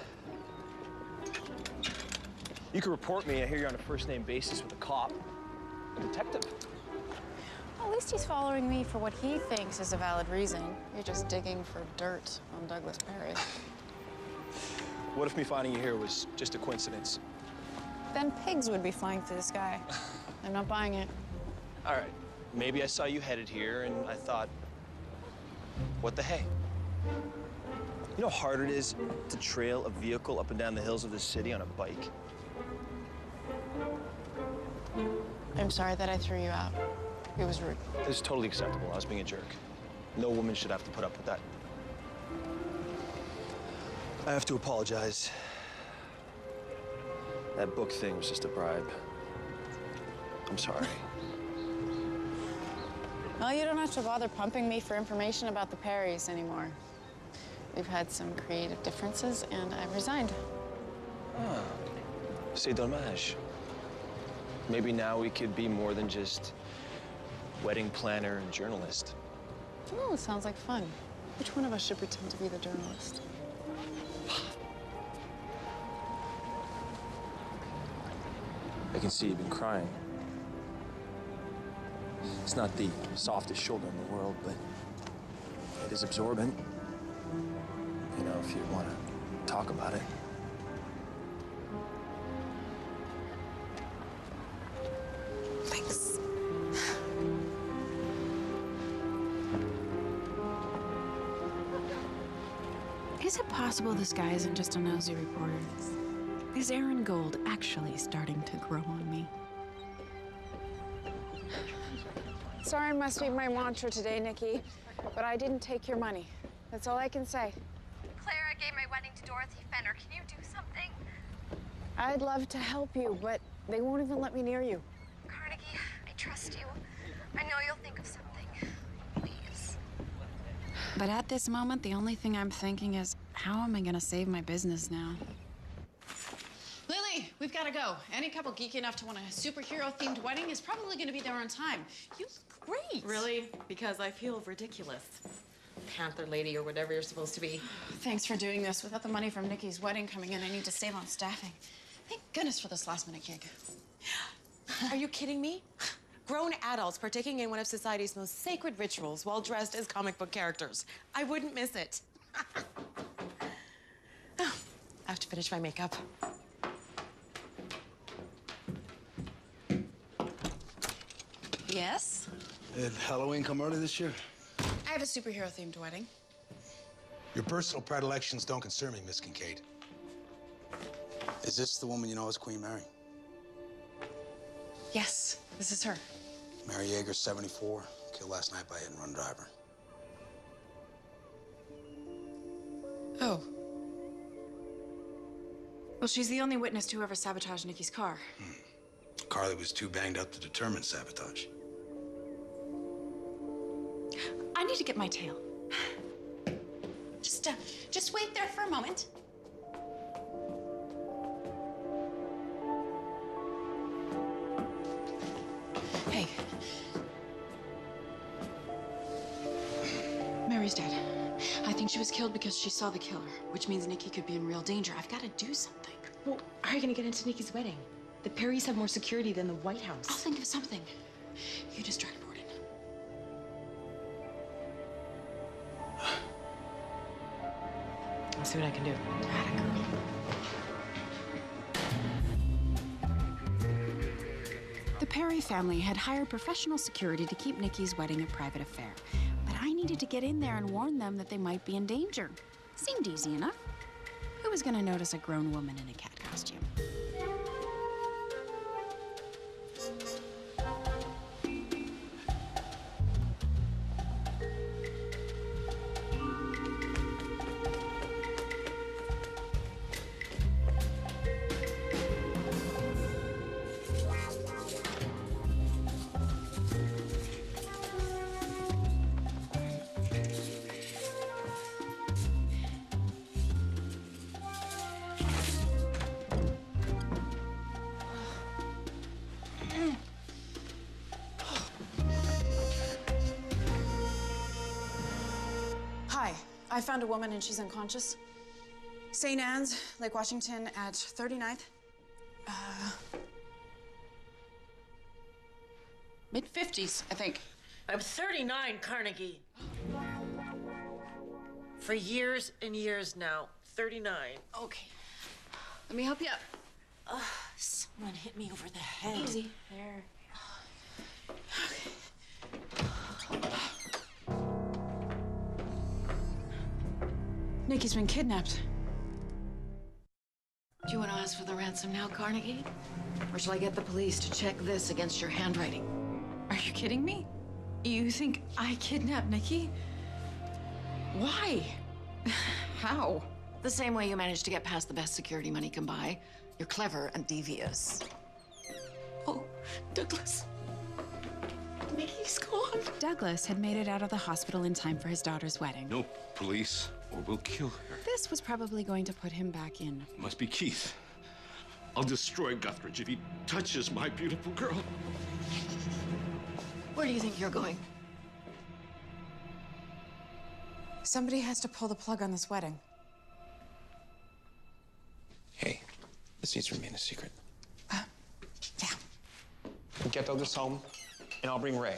You can report me. I hear you're on a first-name basis with a cop, a detective. Well, at least he's following me for what he thinks is a valid reason. You're just digging for dirt on Douglas Perry. What if me finding you here was just a coincidence? Then pigs would be flying through the sky. I'm not buying it. All right, maybe I saw you headed here and I thought, what the hey? You know how hard it is to trail a vehicle up and down the hills of this city on a bike? I'm sorry that I threw you out. It was rude. It was totally acceptable. I was being a jerk. No woman should have to put up with that. I have to apologize. That book thing was just a bribe. I'm sorry. Well, you don't have to bother pumping me for information about the Perrys anymore. We've had some creative differences, and I've resigned. Ah, c'est dommage. Maybe now we could be more than just wedding planner and journalist. Oh, sounds like fun. Which one of us should pretend to be the journalist? I can see you've been crying. It's not the softest shoulder in the world, but it is absorbent. You know, if you want to talk about it. Thanks. Is it possible this guy isn't just a nosy reporter? Is Aaron Gold actually starting to grow on me? Sorry must be my mantra today, Nikki, but I didn't take your money. That's all I can say. Clara gave my wedding to Dorothy Fenner. Can you do something? I'd love to help you, but they won't even let me near you. Carnegie, I trust you. I know you'll think of something. Please. But at this moment, the only thing I'm thinking is, how am I gonna save my business now? Lily, we've got to go. Any couple geeky enough to want a superhero-themed wedding is probably going to be there on time. You look great. Really? Because I feel ridiculous. Panther lady or whatever you're supposed to be. Thanks for doing this. Without the money from Nikki's wedding coming in, I need to save on staffing. Thank goodness for this last-minute gig. Are you kidding me? Grown adults partaking in one of society's most sacred rituals while dressed as comic book characters. I wouldn't miss it. Oh, I have to finish my makeup. Yes? Did Halloween come early this year? I have a superhero-themed wedding. Your personal predilections don't concern me, Miss Kincaid. Is this the woman you know as Queen Mary? Yes, this is her. Mary Yeager, 74, killed last night by a hit-and-run driver. Oh. Well, she's the only witness to whoever sabotaged Nikki's car. Carly was too banged up to determine sabotage. I need to get my tail. Just wait there for a moment. Hey. Mary's dead. I think she was killed because she saw the killer, which means Nikki could be in real danger. I've got to do something. Well, how are you going to get into Nikki's wedding? The Perrys have more security than the White House. I'll think of something. You distract Borden. I'll see what I can do. The Perry family had hired professional security to keep Nikki's wedding a private affair. But I needed to get in there and warn them that they might be in danger. Seemed easy enough. Who was gonna notice a grown woman in a cat costume? I found a woman and she's unconscious. St. Anne's, Lake Washington at 39th. Mid-50s, I think. I'm 39, Carnegie. For years and years now. 39. Okay. Let me help you up. Someone hit me over the head. Easy. There. Nikki's been kidnapped. Do you want to ask for the ransom now, Carnegie? Or shall I get the police to check this against your handwriting? Are you kidding me? You think I kidnapped Nikki? Why? How? The same way you managed to get past the best security money can buy. You're clever and devious. Oh, Douglas. Nikki's gone. Douglas had made it out of the hospital in time for his daughter's wedding. No, police, or we'll kill her. This was probably going to put him back in. Must be Keith. I'll destroy Guthridge if he touches my beautiful girl. Where do you think you're going? Somebody has to pull the plug on this wedding. Hey, this needs to remain a secret. Yeah. Get Douglas home, and I'll bring Ray.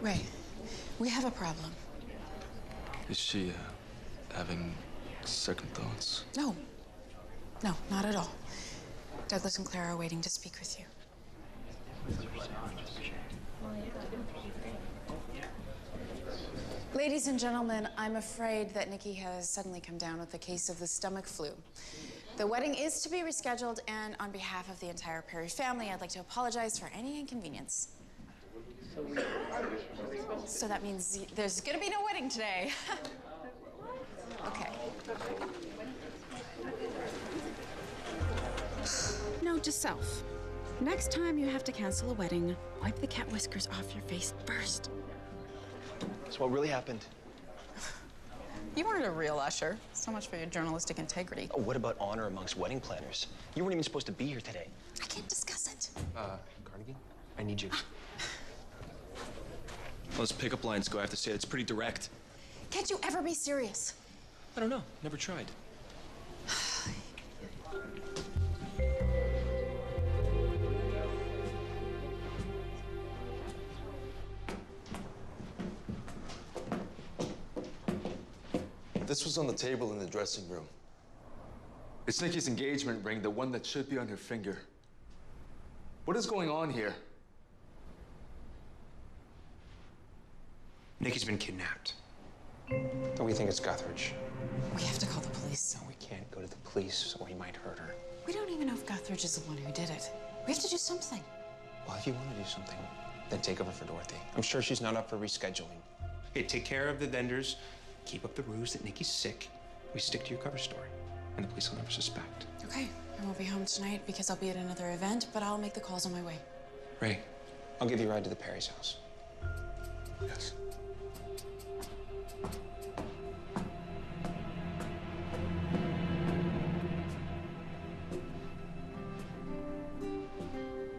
Ray, we have a problem. Is she having second thoughts? No, not at all. Douglas and Clara are waiting to speak with you. Ladies and gentlemen, I'm afraid that Nikki has suddenly come down with a case of the stomach flu. The wedding is to be rescheduled, and on behalf of the entire Perry family, I'd like to apologize for any inconvenience. So that means there's gonna be no wedding today. Okay. Note to self. Next time you have to cancel a wedding, wipe the cat whiskers off your face first. So what really happened? You weren't a real usher. So much for your journalistic integrity. Oh, what about honor amongst wedding planners? You weren't even supposed to be here today. I can't discuss it. Carnegie, I need you. Those pickup lines go, I have to say, it's pretty direct. Can't you ever be serious? I don't know, never tried. This was on the table in the dressing room. It's Nikki's engagement ring, the one that should be on her finger. What is going on here? Nikki's been kidnapped. And we think it's Guthridge. We have to call the police. No, we can't go to the police or he might hurt her. We don't even know if Guthridge is the one who did it. We have to do something. Well, if you want to do something, then take over for Dorothy. I'm sure she's not up for rescheduling. Hey, take care of the vendors. Keep up the ruse that Nikki's sick. We stick to your cover story, and the police will never suspect. Okay, I won't be home tonight because I'll be at another event, but I'll make the calls on my way. Ray, I'll give you a ride to the Perry's house. Yes.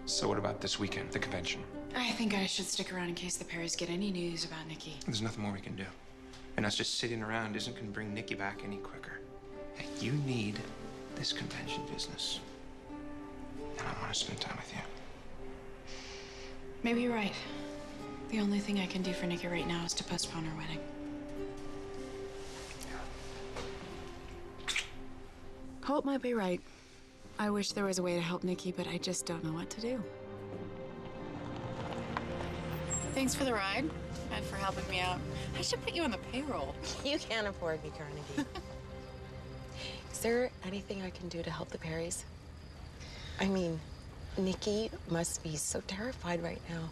So what about this weekend, the convention? I think I should stick around in case the Perrys get any news about Nikki. There's nothing more we can do. And us just sitting around isn't going to bring Nikki back any quicker. Hey, you need this convention business. And I want to spend time with you. Maybe you're right. The only thing I can do for Nikki right now is to postpone her wedding. Holt might be right. I wish there was a way to help Nikki, but I just don't know what to do. Thanks for the ride and for helping me out. I should put you on the payroll. You can't afford me, Carnegie. Is there anything I can do to help the Perrys? I mean, Nikki must be so terrified right now.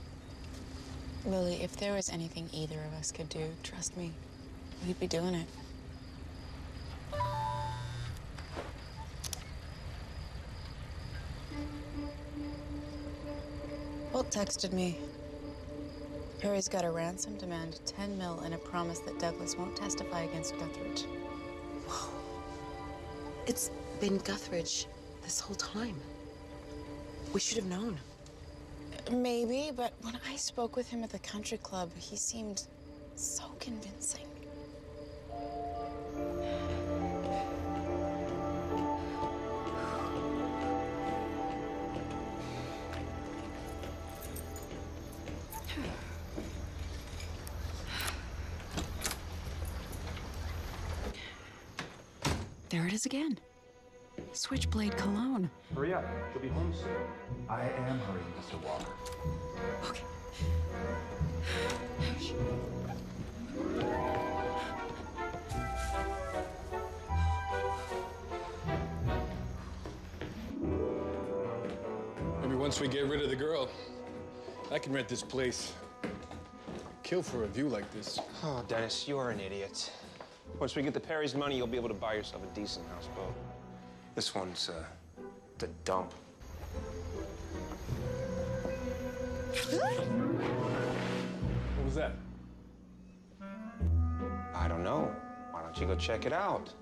Lily, if there was anything either of us could do, trust me, we'd be doing it. Holt texted me. Perry's got a ransom demand, 10 mil, and a promise that Douglas won't testify against Guthridge. Whoa. It's been Guthridge this whole time. We should have known. Maybe, but when I spoke with him at the country club, he seemed so convincing. There it is again. Switchblade cologne. Hurry up. She'll be home soon. I am hurrying, Mr. Walker. Okay. Maybe once we get rid of the girl, I can rent this place. Kill for a view like this. Oh, Dennis, you are an idiot. Once we get the Perry's money, you'll be able to buy yourself a decent houseboat. This one's, the dump. What was that? I don't know. Why don't you go check it out?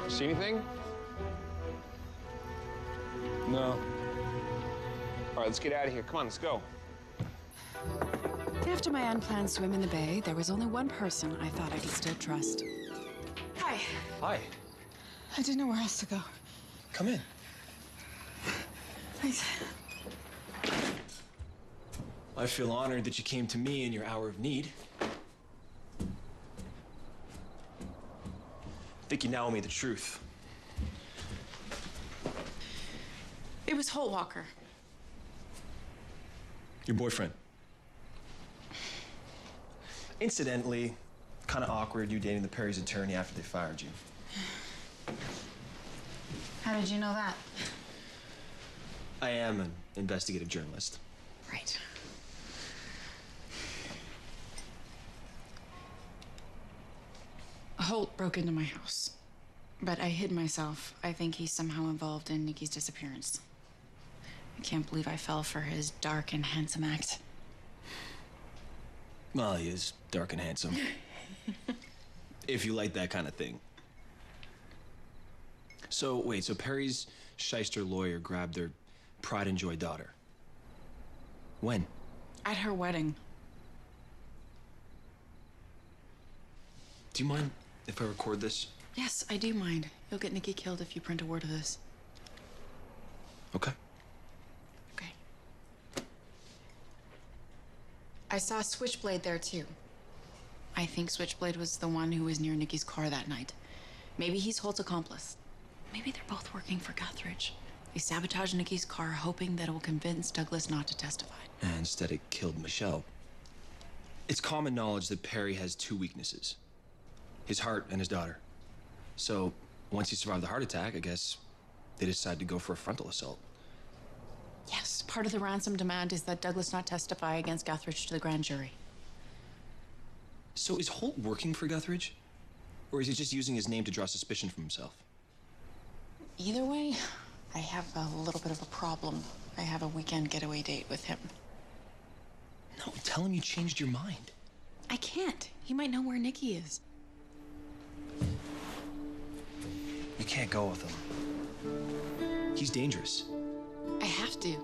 See anything? No. All right, let's get out of here. Come on, let's go. After my unplanned swim in the bay, there was only one person I thought I could still trust. Hi. Hi. I didn't know where else to go. Come in. Thanks. I feel honored that you came to me in your hour of need. I think you now owe me the truth. It was Holt Walker. Your boyfriend. Incidentally, kind of awkward you dating the Perry's attorney after they fired you. How did you know that? I am an investigative journalist. Right. Holt broke into my house, but I hid myself. I think he's somehow involved in Nikki's disappearance. I can't believe I fell for his dark and handsome act. Well, he is dark and handsome. If you like that kind of thing. So, wait, so Perry's shyster lawyer grabbed their pride and joy daughter. When? At her wedding. Do you mind if I record this? Yes, I do mind. You'll get Nikki killed if you print a word of this. Okay. Okay. I saw Switchblade there, too. I think Switchblade was the one who was near Nikki's car that night. Maybe he's Holt's accomplice. Maybe they're both working for Guthridge. They sabotaged Nikki's car, hoping that it will convince Douglas not to testify. And instead it killed Michelle. It's common knowledge that Perry has two weaknesses. His heart and his daughter. So, once he survived the heart attack, I guess they decided to go for a frontal assault. Yes, part of the ransom demand is that Douglas not testify against Guthridge to the grand jury. So is Holt working for Guthridge? Or is he just using his name to draw suspicion from himself? Either way, I have a little bit of a problem. I have a weekend getaway date with him. No, tell him you changed your mind. I can't. He might know where Nikki is. You can't go with him. He's dangerous. I have to.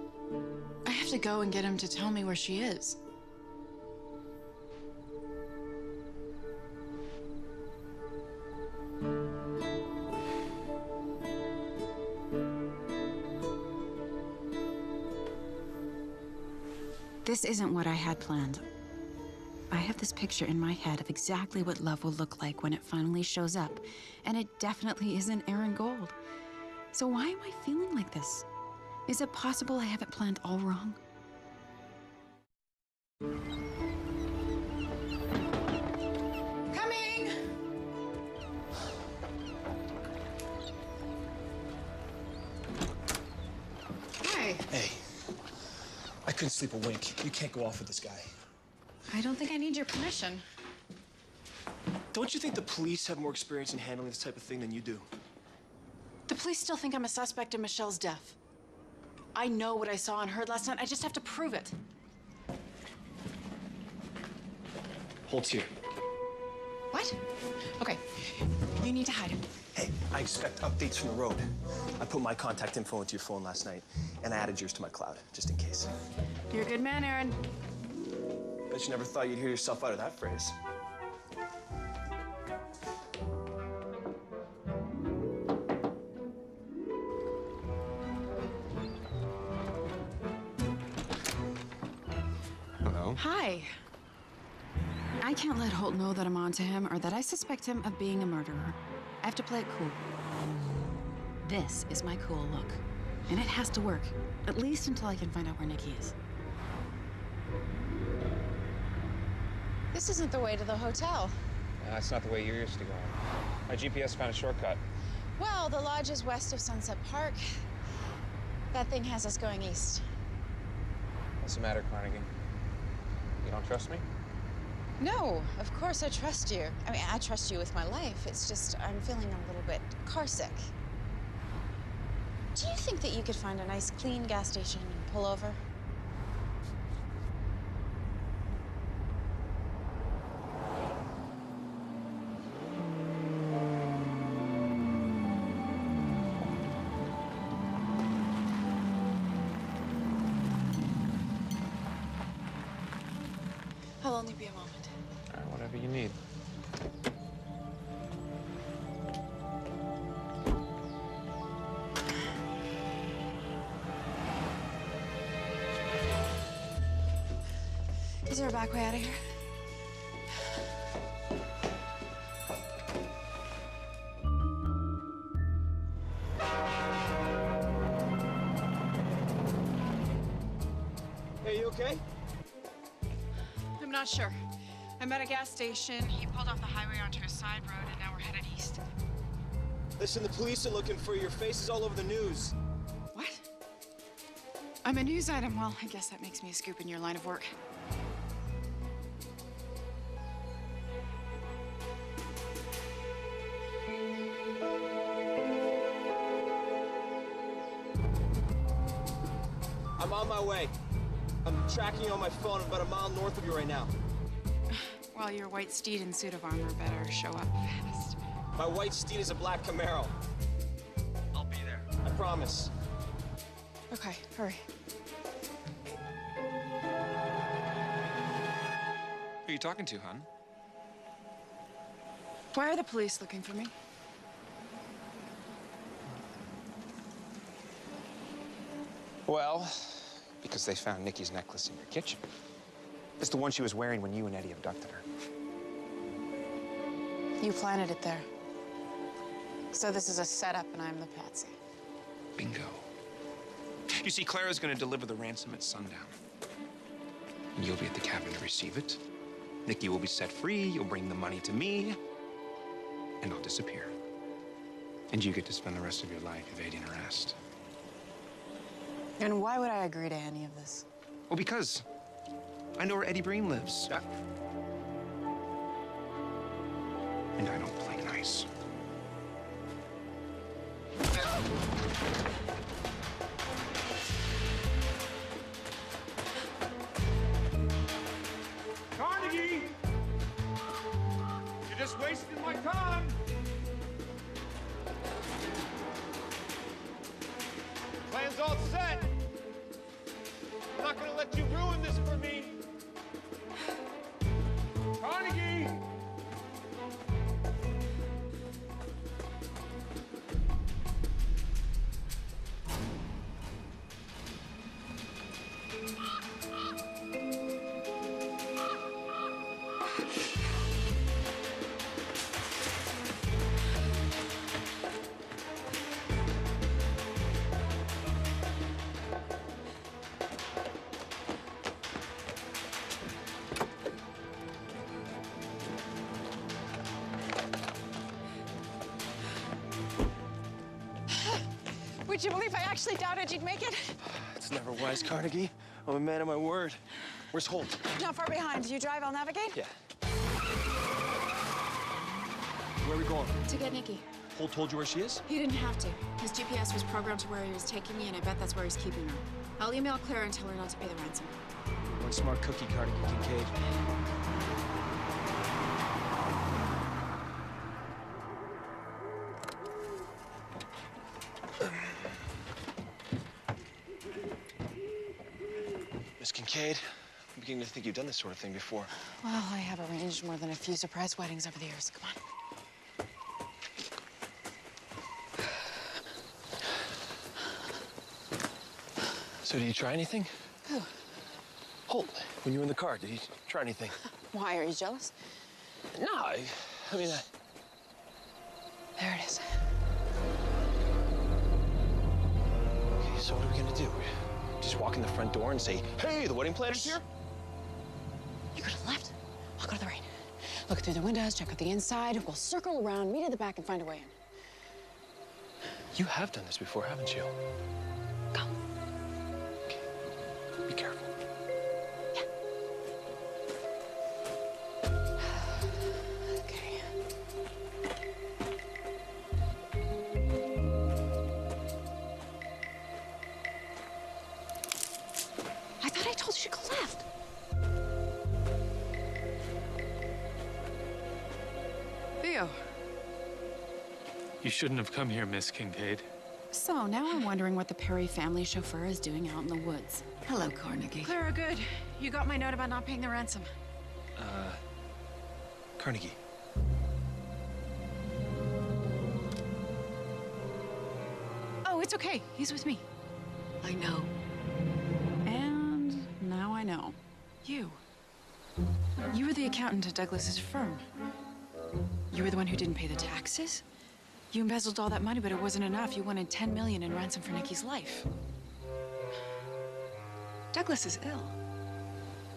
I have to go and get him to tell me where she is. This isn't what I had planned. I have this picture in my head of exactly what love will look like when it finally shows up, and it definitely isn't Aaron Gold. So why am I feeling like this? Is it possible I have it planned all wrong? Coming! Hi. Hey, I couldn't sleep a wink. You can't go off with this guy. I don't think I need your permission. Don't you think the police have more experience in handling this type of thing than you do? police still think I'm a suspect in Michelle's death. I know what I saw and heard last night. I just have to prove it. Holt's here. What? Okay. You need to hide him. Hey, I expect updates from the road. I put my contact info into your phone last night, and I added yours to my cloud, just in case. You're a good man, Aaron. Bet you never thought you'd hear yourself out of that phrase. Hello? Hi. I can't let Holt know that I'm onto him or that I suspect him of being a murderer. I have to play it cool. This is my cool look. And it has to work. At least until I can find out where Nikki is. This isn't the way to the hotel. That's not the way you're used to going. My GPS found a shortcut. Well, the lodge is west of Sunset Park. That thing has us going east. What's the matter, Carnegie? You don't trust me? No, of course I trust you. I mean, I trust you with my life. It's just I'm feeling a little bit carsick. Do you think that you could find a nice, clean gas station and pull over? I'll only be a moment. All right, whatever you need. Is there a back way out of here? Hey, you okay? I'm not sure. I'm at a gas station. He pulled off the highway onto a side road, and now we're headed east. Listen, the police are looking for you. Your face is all over the news. What? I'm a news item. Well, I guess that makes me a scoop in your line of work. I'm on my way. I'm tracking you on my phone. I'm about a mile north of you right now. Well, your white steed and suit of armor better show up fast. My white steed is a black Camaro. I'll be there. I promise. Okay, hurry. Who are you talking to, hon? Why are the police looking for me? Well, because they found Nikki's necklace in your kitchen. It's the one she was wearing when you and Eddie abducted her. You planted it there. So this is a setup and I'm the patsy. Bingo. You see, Clara's gonna deliver the ransom at sundown. And you'll be at the cabin to receive it. Nikki will be set free, you'll bring the money to me, and I'll disappear. And you get to spend the rest of your life evading arrest. And why would I agree to any of this? Well, because I know where Eddie Breen lives. And I don't play nice. Carnegie! You're just wasting my time! Plan's all set! I'm not gonna let you ruin this for me! Carnegie! Would you believe I actually doubted you'd make it? It's never wise, Carnegie. I'm a man of my word. Where's Holt? Not far behind. You drive, I'll navigate? Yeah. Where are we going? To get Nikki. Holt told you where she is? He didn't have to. His GPS was programmed to where he was taking me, and I bet that's where he's keeping her. I'll email Clara and tell her not to pay the ransom. One smart cookie, Carnegie Kincaid. Miss Kincaid, I'm beginning to think you've done this sort of thing before. Well, I have arranged more than a few surprise weddings over the years. Come on. So did you try anything? Who? Holt, when you were in the car, did he try anything? Why, are you jealous? No, I mean... There it is. Okay, so what are we gonna do? Just walk in the front door and say, hey, the wedding planner's here? You could have left. I'll go to the rain. Look through the windows, check out the inside. We'll circle around, meet at the back, and find a way in. You have done this before, haven't you? Come. Okay. Be careful. Yeah. Okay. I thought I told you to go left. Theo. You shouldn't have come here, Miss Kincaid. So now I'm wondering what the Perry family chauffeur is doing out in the woods. Hello, Carnegie. Clara, good. You got my note about not paying the ransom. Carnegie. Oh, it's okay. He's with me. I know. And now I know. You were the accountant at Douglas's firm. You were the one who didn't pay the taxes? You embezzled all that money, but it wasn't enough. You wanted $10 million in ransom for Nikki's life. Douglas is ill.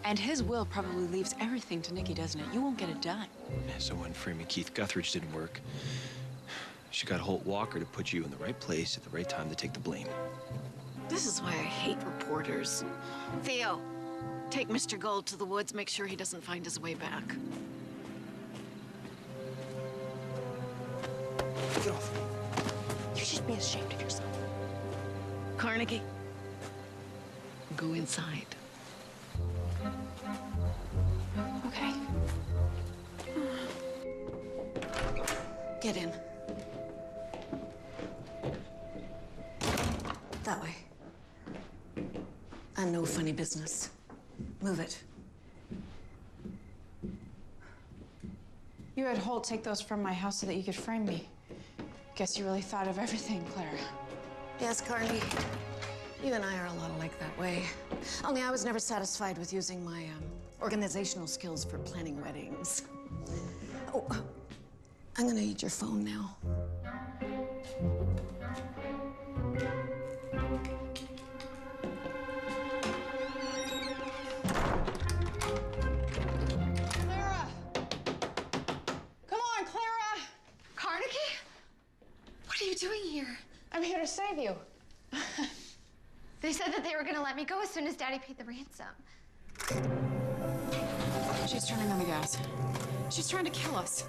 And his will probably leaves everything to Nikki, doesn't it? You won't get a dime. Yeah, so when framing Keith Guthridge didn't work, she got Holt Walker to put you in the right place at the right time to take the blame. This is why I hate reporters. Theo, take Mr. Gold to the woods. Make sure he doesn't find his way back. Get off me. You should be ashamed of yourself. Carnegie, go inside. Okay. Get in. That way. I'm no funny business. Move it. You had Holt take those from my house so that you could frame me. Guess you really thought of everything, Clara. Yes, Carnegie. You and I are a lot alike that way. Only I was never satisfied with using my organizational skills for planning weddings. Oh, I'm gonna need your phone now. Clara! Come on, Clara! Carnegie? What are you doing here? I'm here to save you. They said that they were gonna let me go as soon as Daddy paid the ransom. She's turning on the gas. She's trying to kill us.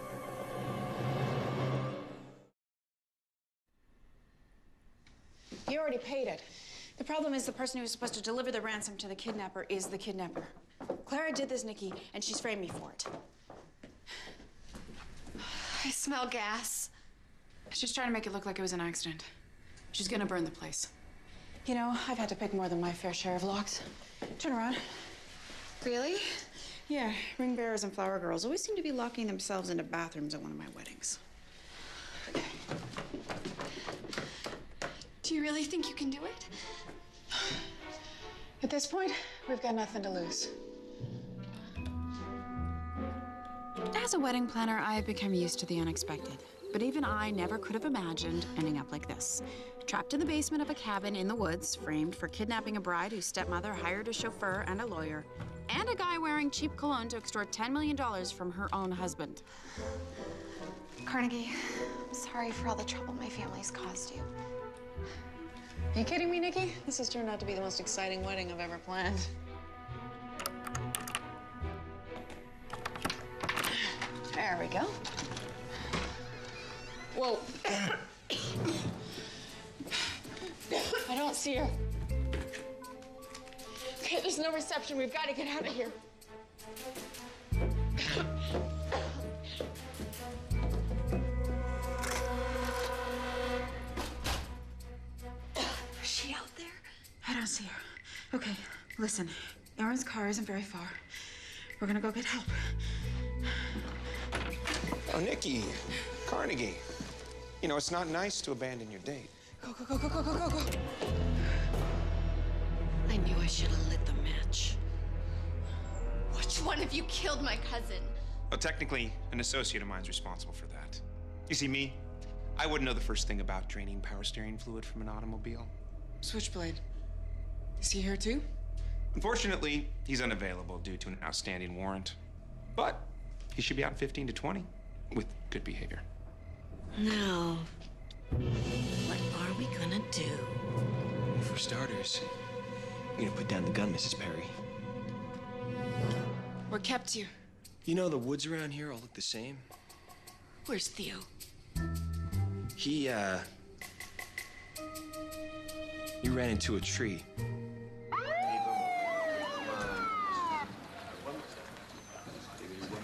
He already paid it. The problem is the person who's supposed to deliver the ransom to the kidnapper is the kidnapper. Clara did this, Nikki, and she's framed me for it. I smell gas. She's trying to make it look like it was an accident. She's gonna burn the place. You know, I've had to pick more than my fair share of locks. Turn around. Really? Yeah, ring bearers and flower girls always seem to be locking themselves into bathrooms at one of my weddings. Okay. Do you really think you can do it? At this point, we've got nothing to lose. As a wedding planner, I have become used to the unexpected. But even I never could have imagined ending up like this. Trapped in the basement of a cabin in the woods, framed for kidnapping a bride whose stepmother hired a chauffeur and a lawyer, and a guy wearing cheap cologne to extort $10 million from her own husband. Carnegie, I'm sorry for all the trouble my family's caused you. Are you kidding me, Nikki? This has turned out to be the most exciting wedding I've ever planned. There we go. Whoa. I don't see her. Okay, there's no reception. We've got to get out of here. Is she out there? I don't see her. Okay, listen. Aaron's car isn't very far. We're gonna go get help. Oh, Nikki, Carnegie. You know, it's not nice to abandon your date. Go, go, go, go, go, go, go, go. I knew I should have lit the match. Which one of you killed my cousin? Well, technically, an associate of mine's responsible for that. You see, me, I wouldn't know the first thing about draining power steering fluid from an automobile. Switchblade. Is he here too? Unfortunately, he's unavailable due to an outstanding warrant. But he should be out in 15 to 20 with good behavior. Now, what are we gonna do? For starters, I'm gonna put down the gun, Mrs. Perry. We're kept here. You know, the woods around here all look the same. Where's Theo? He ran into a tree.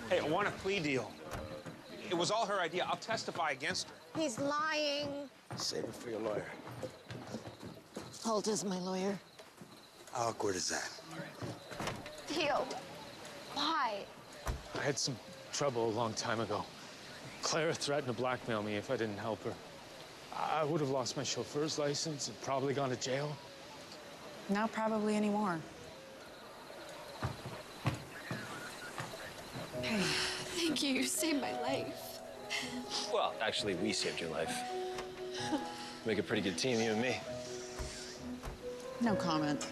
Hey, I want a plea deal. It was all her idea. I'll testify against her. He's lying. Save it for your lawyer. Holt is my lawyer. How awkward is that? Theo, why? I had some trouble a long time ago. Clara threatened to blackmail me if I didn't help her. I would have lost my chauffeur's license and probably gone to jail. Not probably anymore. Hey. Thank you. You saved my life. Well, actually, we saved your life. Make a pretty good team, you and me. No comment.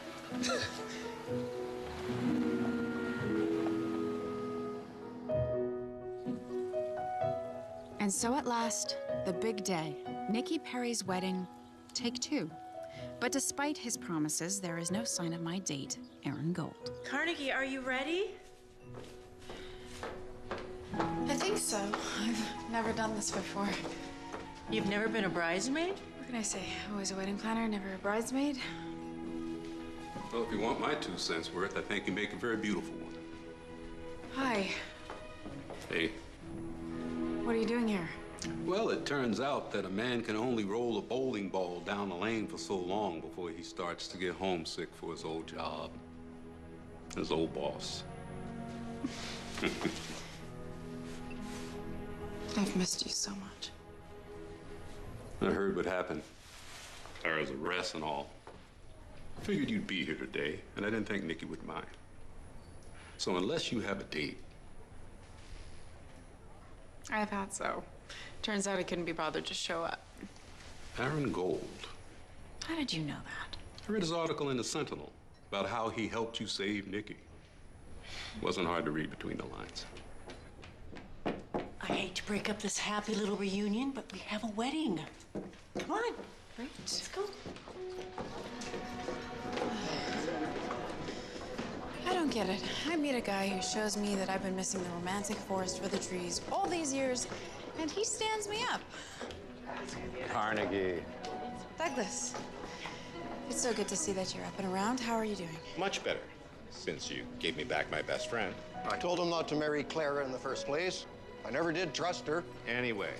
And so at last, the big day, Nikki Perry's wedding, take 2. But despite his promises, there is no sign of my date, Aaron Gold. Carnegie, are you ready? I think so. I've never done this before. You've never been a bridesmaid? What can I say? Always a wedding planner, never a bridesmaid. Well, if you want my 2 cents worth, I think you make a very beautiful one. Hi. Hey. What are you doing here? Well, it turns out that a man can only roll a bowling ball down the lane for so long before he starts to get homesick for his old job. His old boss. I've missed you so much. I heard what happened. Clara's arrest and all. I figured you'd be here today, and I didn't think Nikki would mind. So unless you have a date... I thought so. Turns out I couldn't be bothered to show up. Aaron Gold. How did you know that? I read his article in the Sentinel about how he helped you save Nikki. Wasn't hard to read between the lines. I hate to break up this happy little reunion, but we have a wedding. Come on. Right. Let's go. I don't get it. I meet a guy who shows me that I've been missing the romantic forest for the trees all these years, and he stands me up. Carnegie. Douglas, it's so good to see that you're up and around. How are you doing? Much better, since you gave me back my best friend. I told him not to marry Clara in the first place. I never did trust her. Anyway,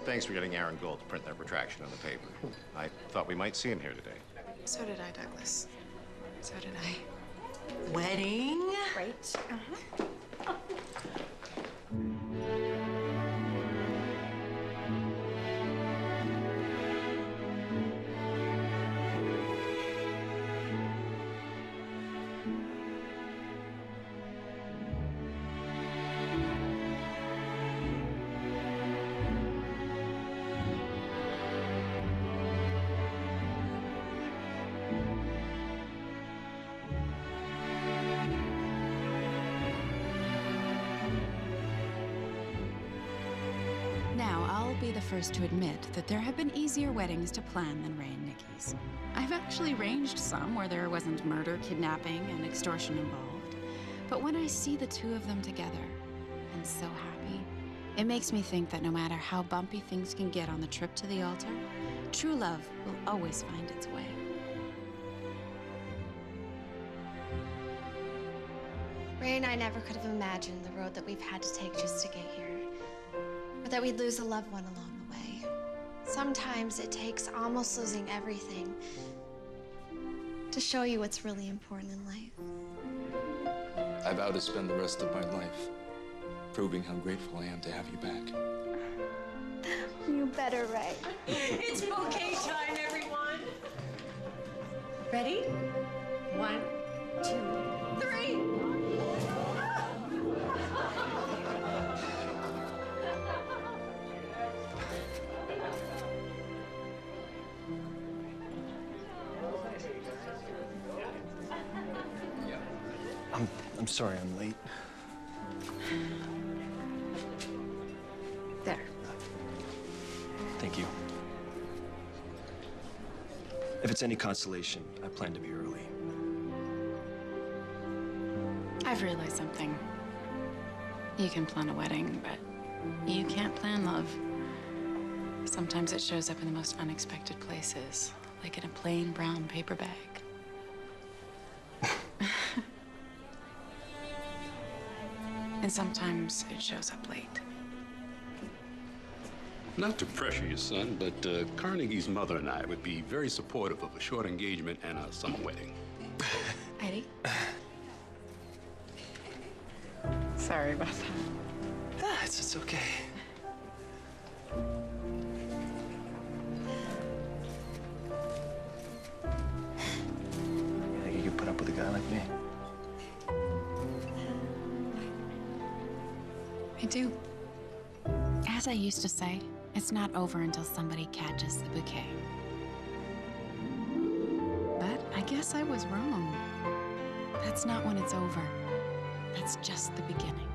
thanks for getting Aaron Gold to print that retraction on the paper. I thought we might see him here today. So did I, Douglas. So did I. Wedding? Right. Now, I'll be the first to admit that there have been easier weddings to plan than Ray and Nikki's. I've actually arranged some where there wasn't murder, kidnapping, and extortion involved. But when I see the 2 of them together, and so happy, It makes me think that no matter how bumpy things can get on the trip to the altar, true love will always find its way. Ray and I never could have imagined the road that we've had to take just to get here, or that we'd lose a loved one along the way. Sometimes it takes almost losing everything to show you what's really important in life. I vow to spend the rest of my life proving how grateful I am to have you back. You better, Ray. It's bouquet time, everyone. Ready? 1, 2, 3. I'm sorry I'm late. There. Thank you. If it's any consolation, I plan to be early. I've realized something. You can plan a wedding, but you can't plan love. Sometimes it shows up in the most unexpected places, like in a plain brown paper bag. And sometimes it shows up late. Not to pressure you, son, but Carnegie's mother and I would be very supportive of a short engagement and a summer wedding. Eddie? Sorry about that. Ah, it's okay. You think you could put up with a guy like me? I do. As I used to say, it's not over until somebody catches the bouquet. But I guess I was wrong. That's not when it's over. That's just the beginning.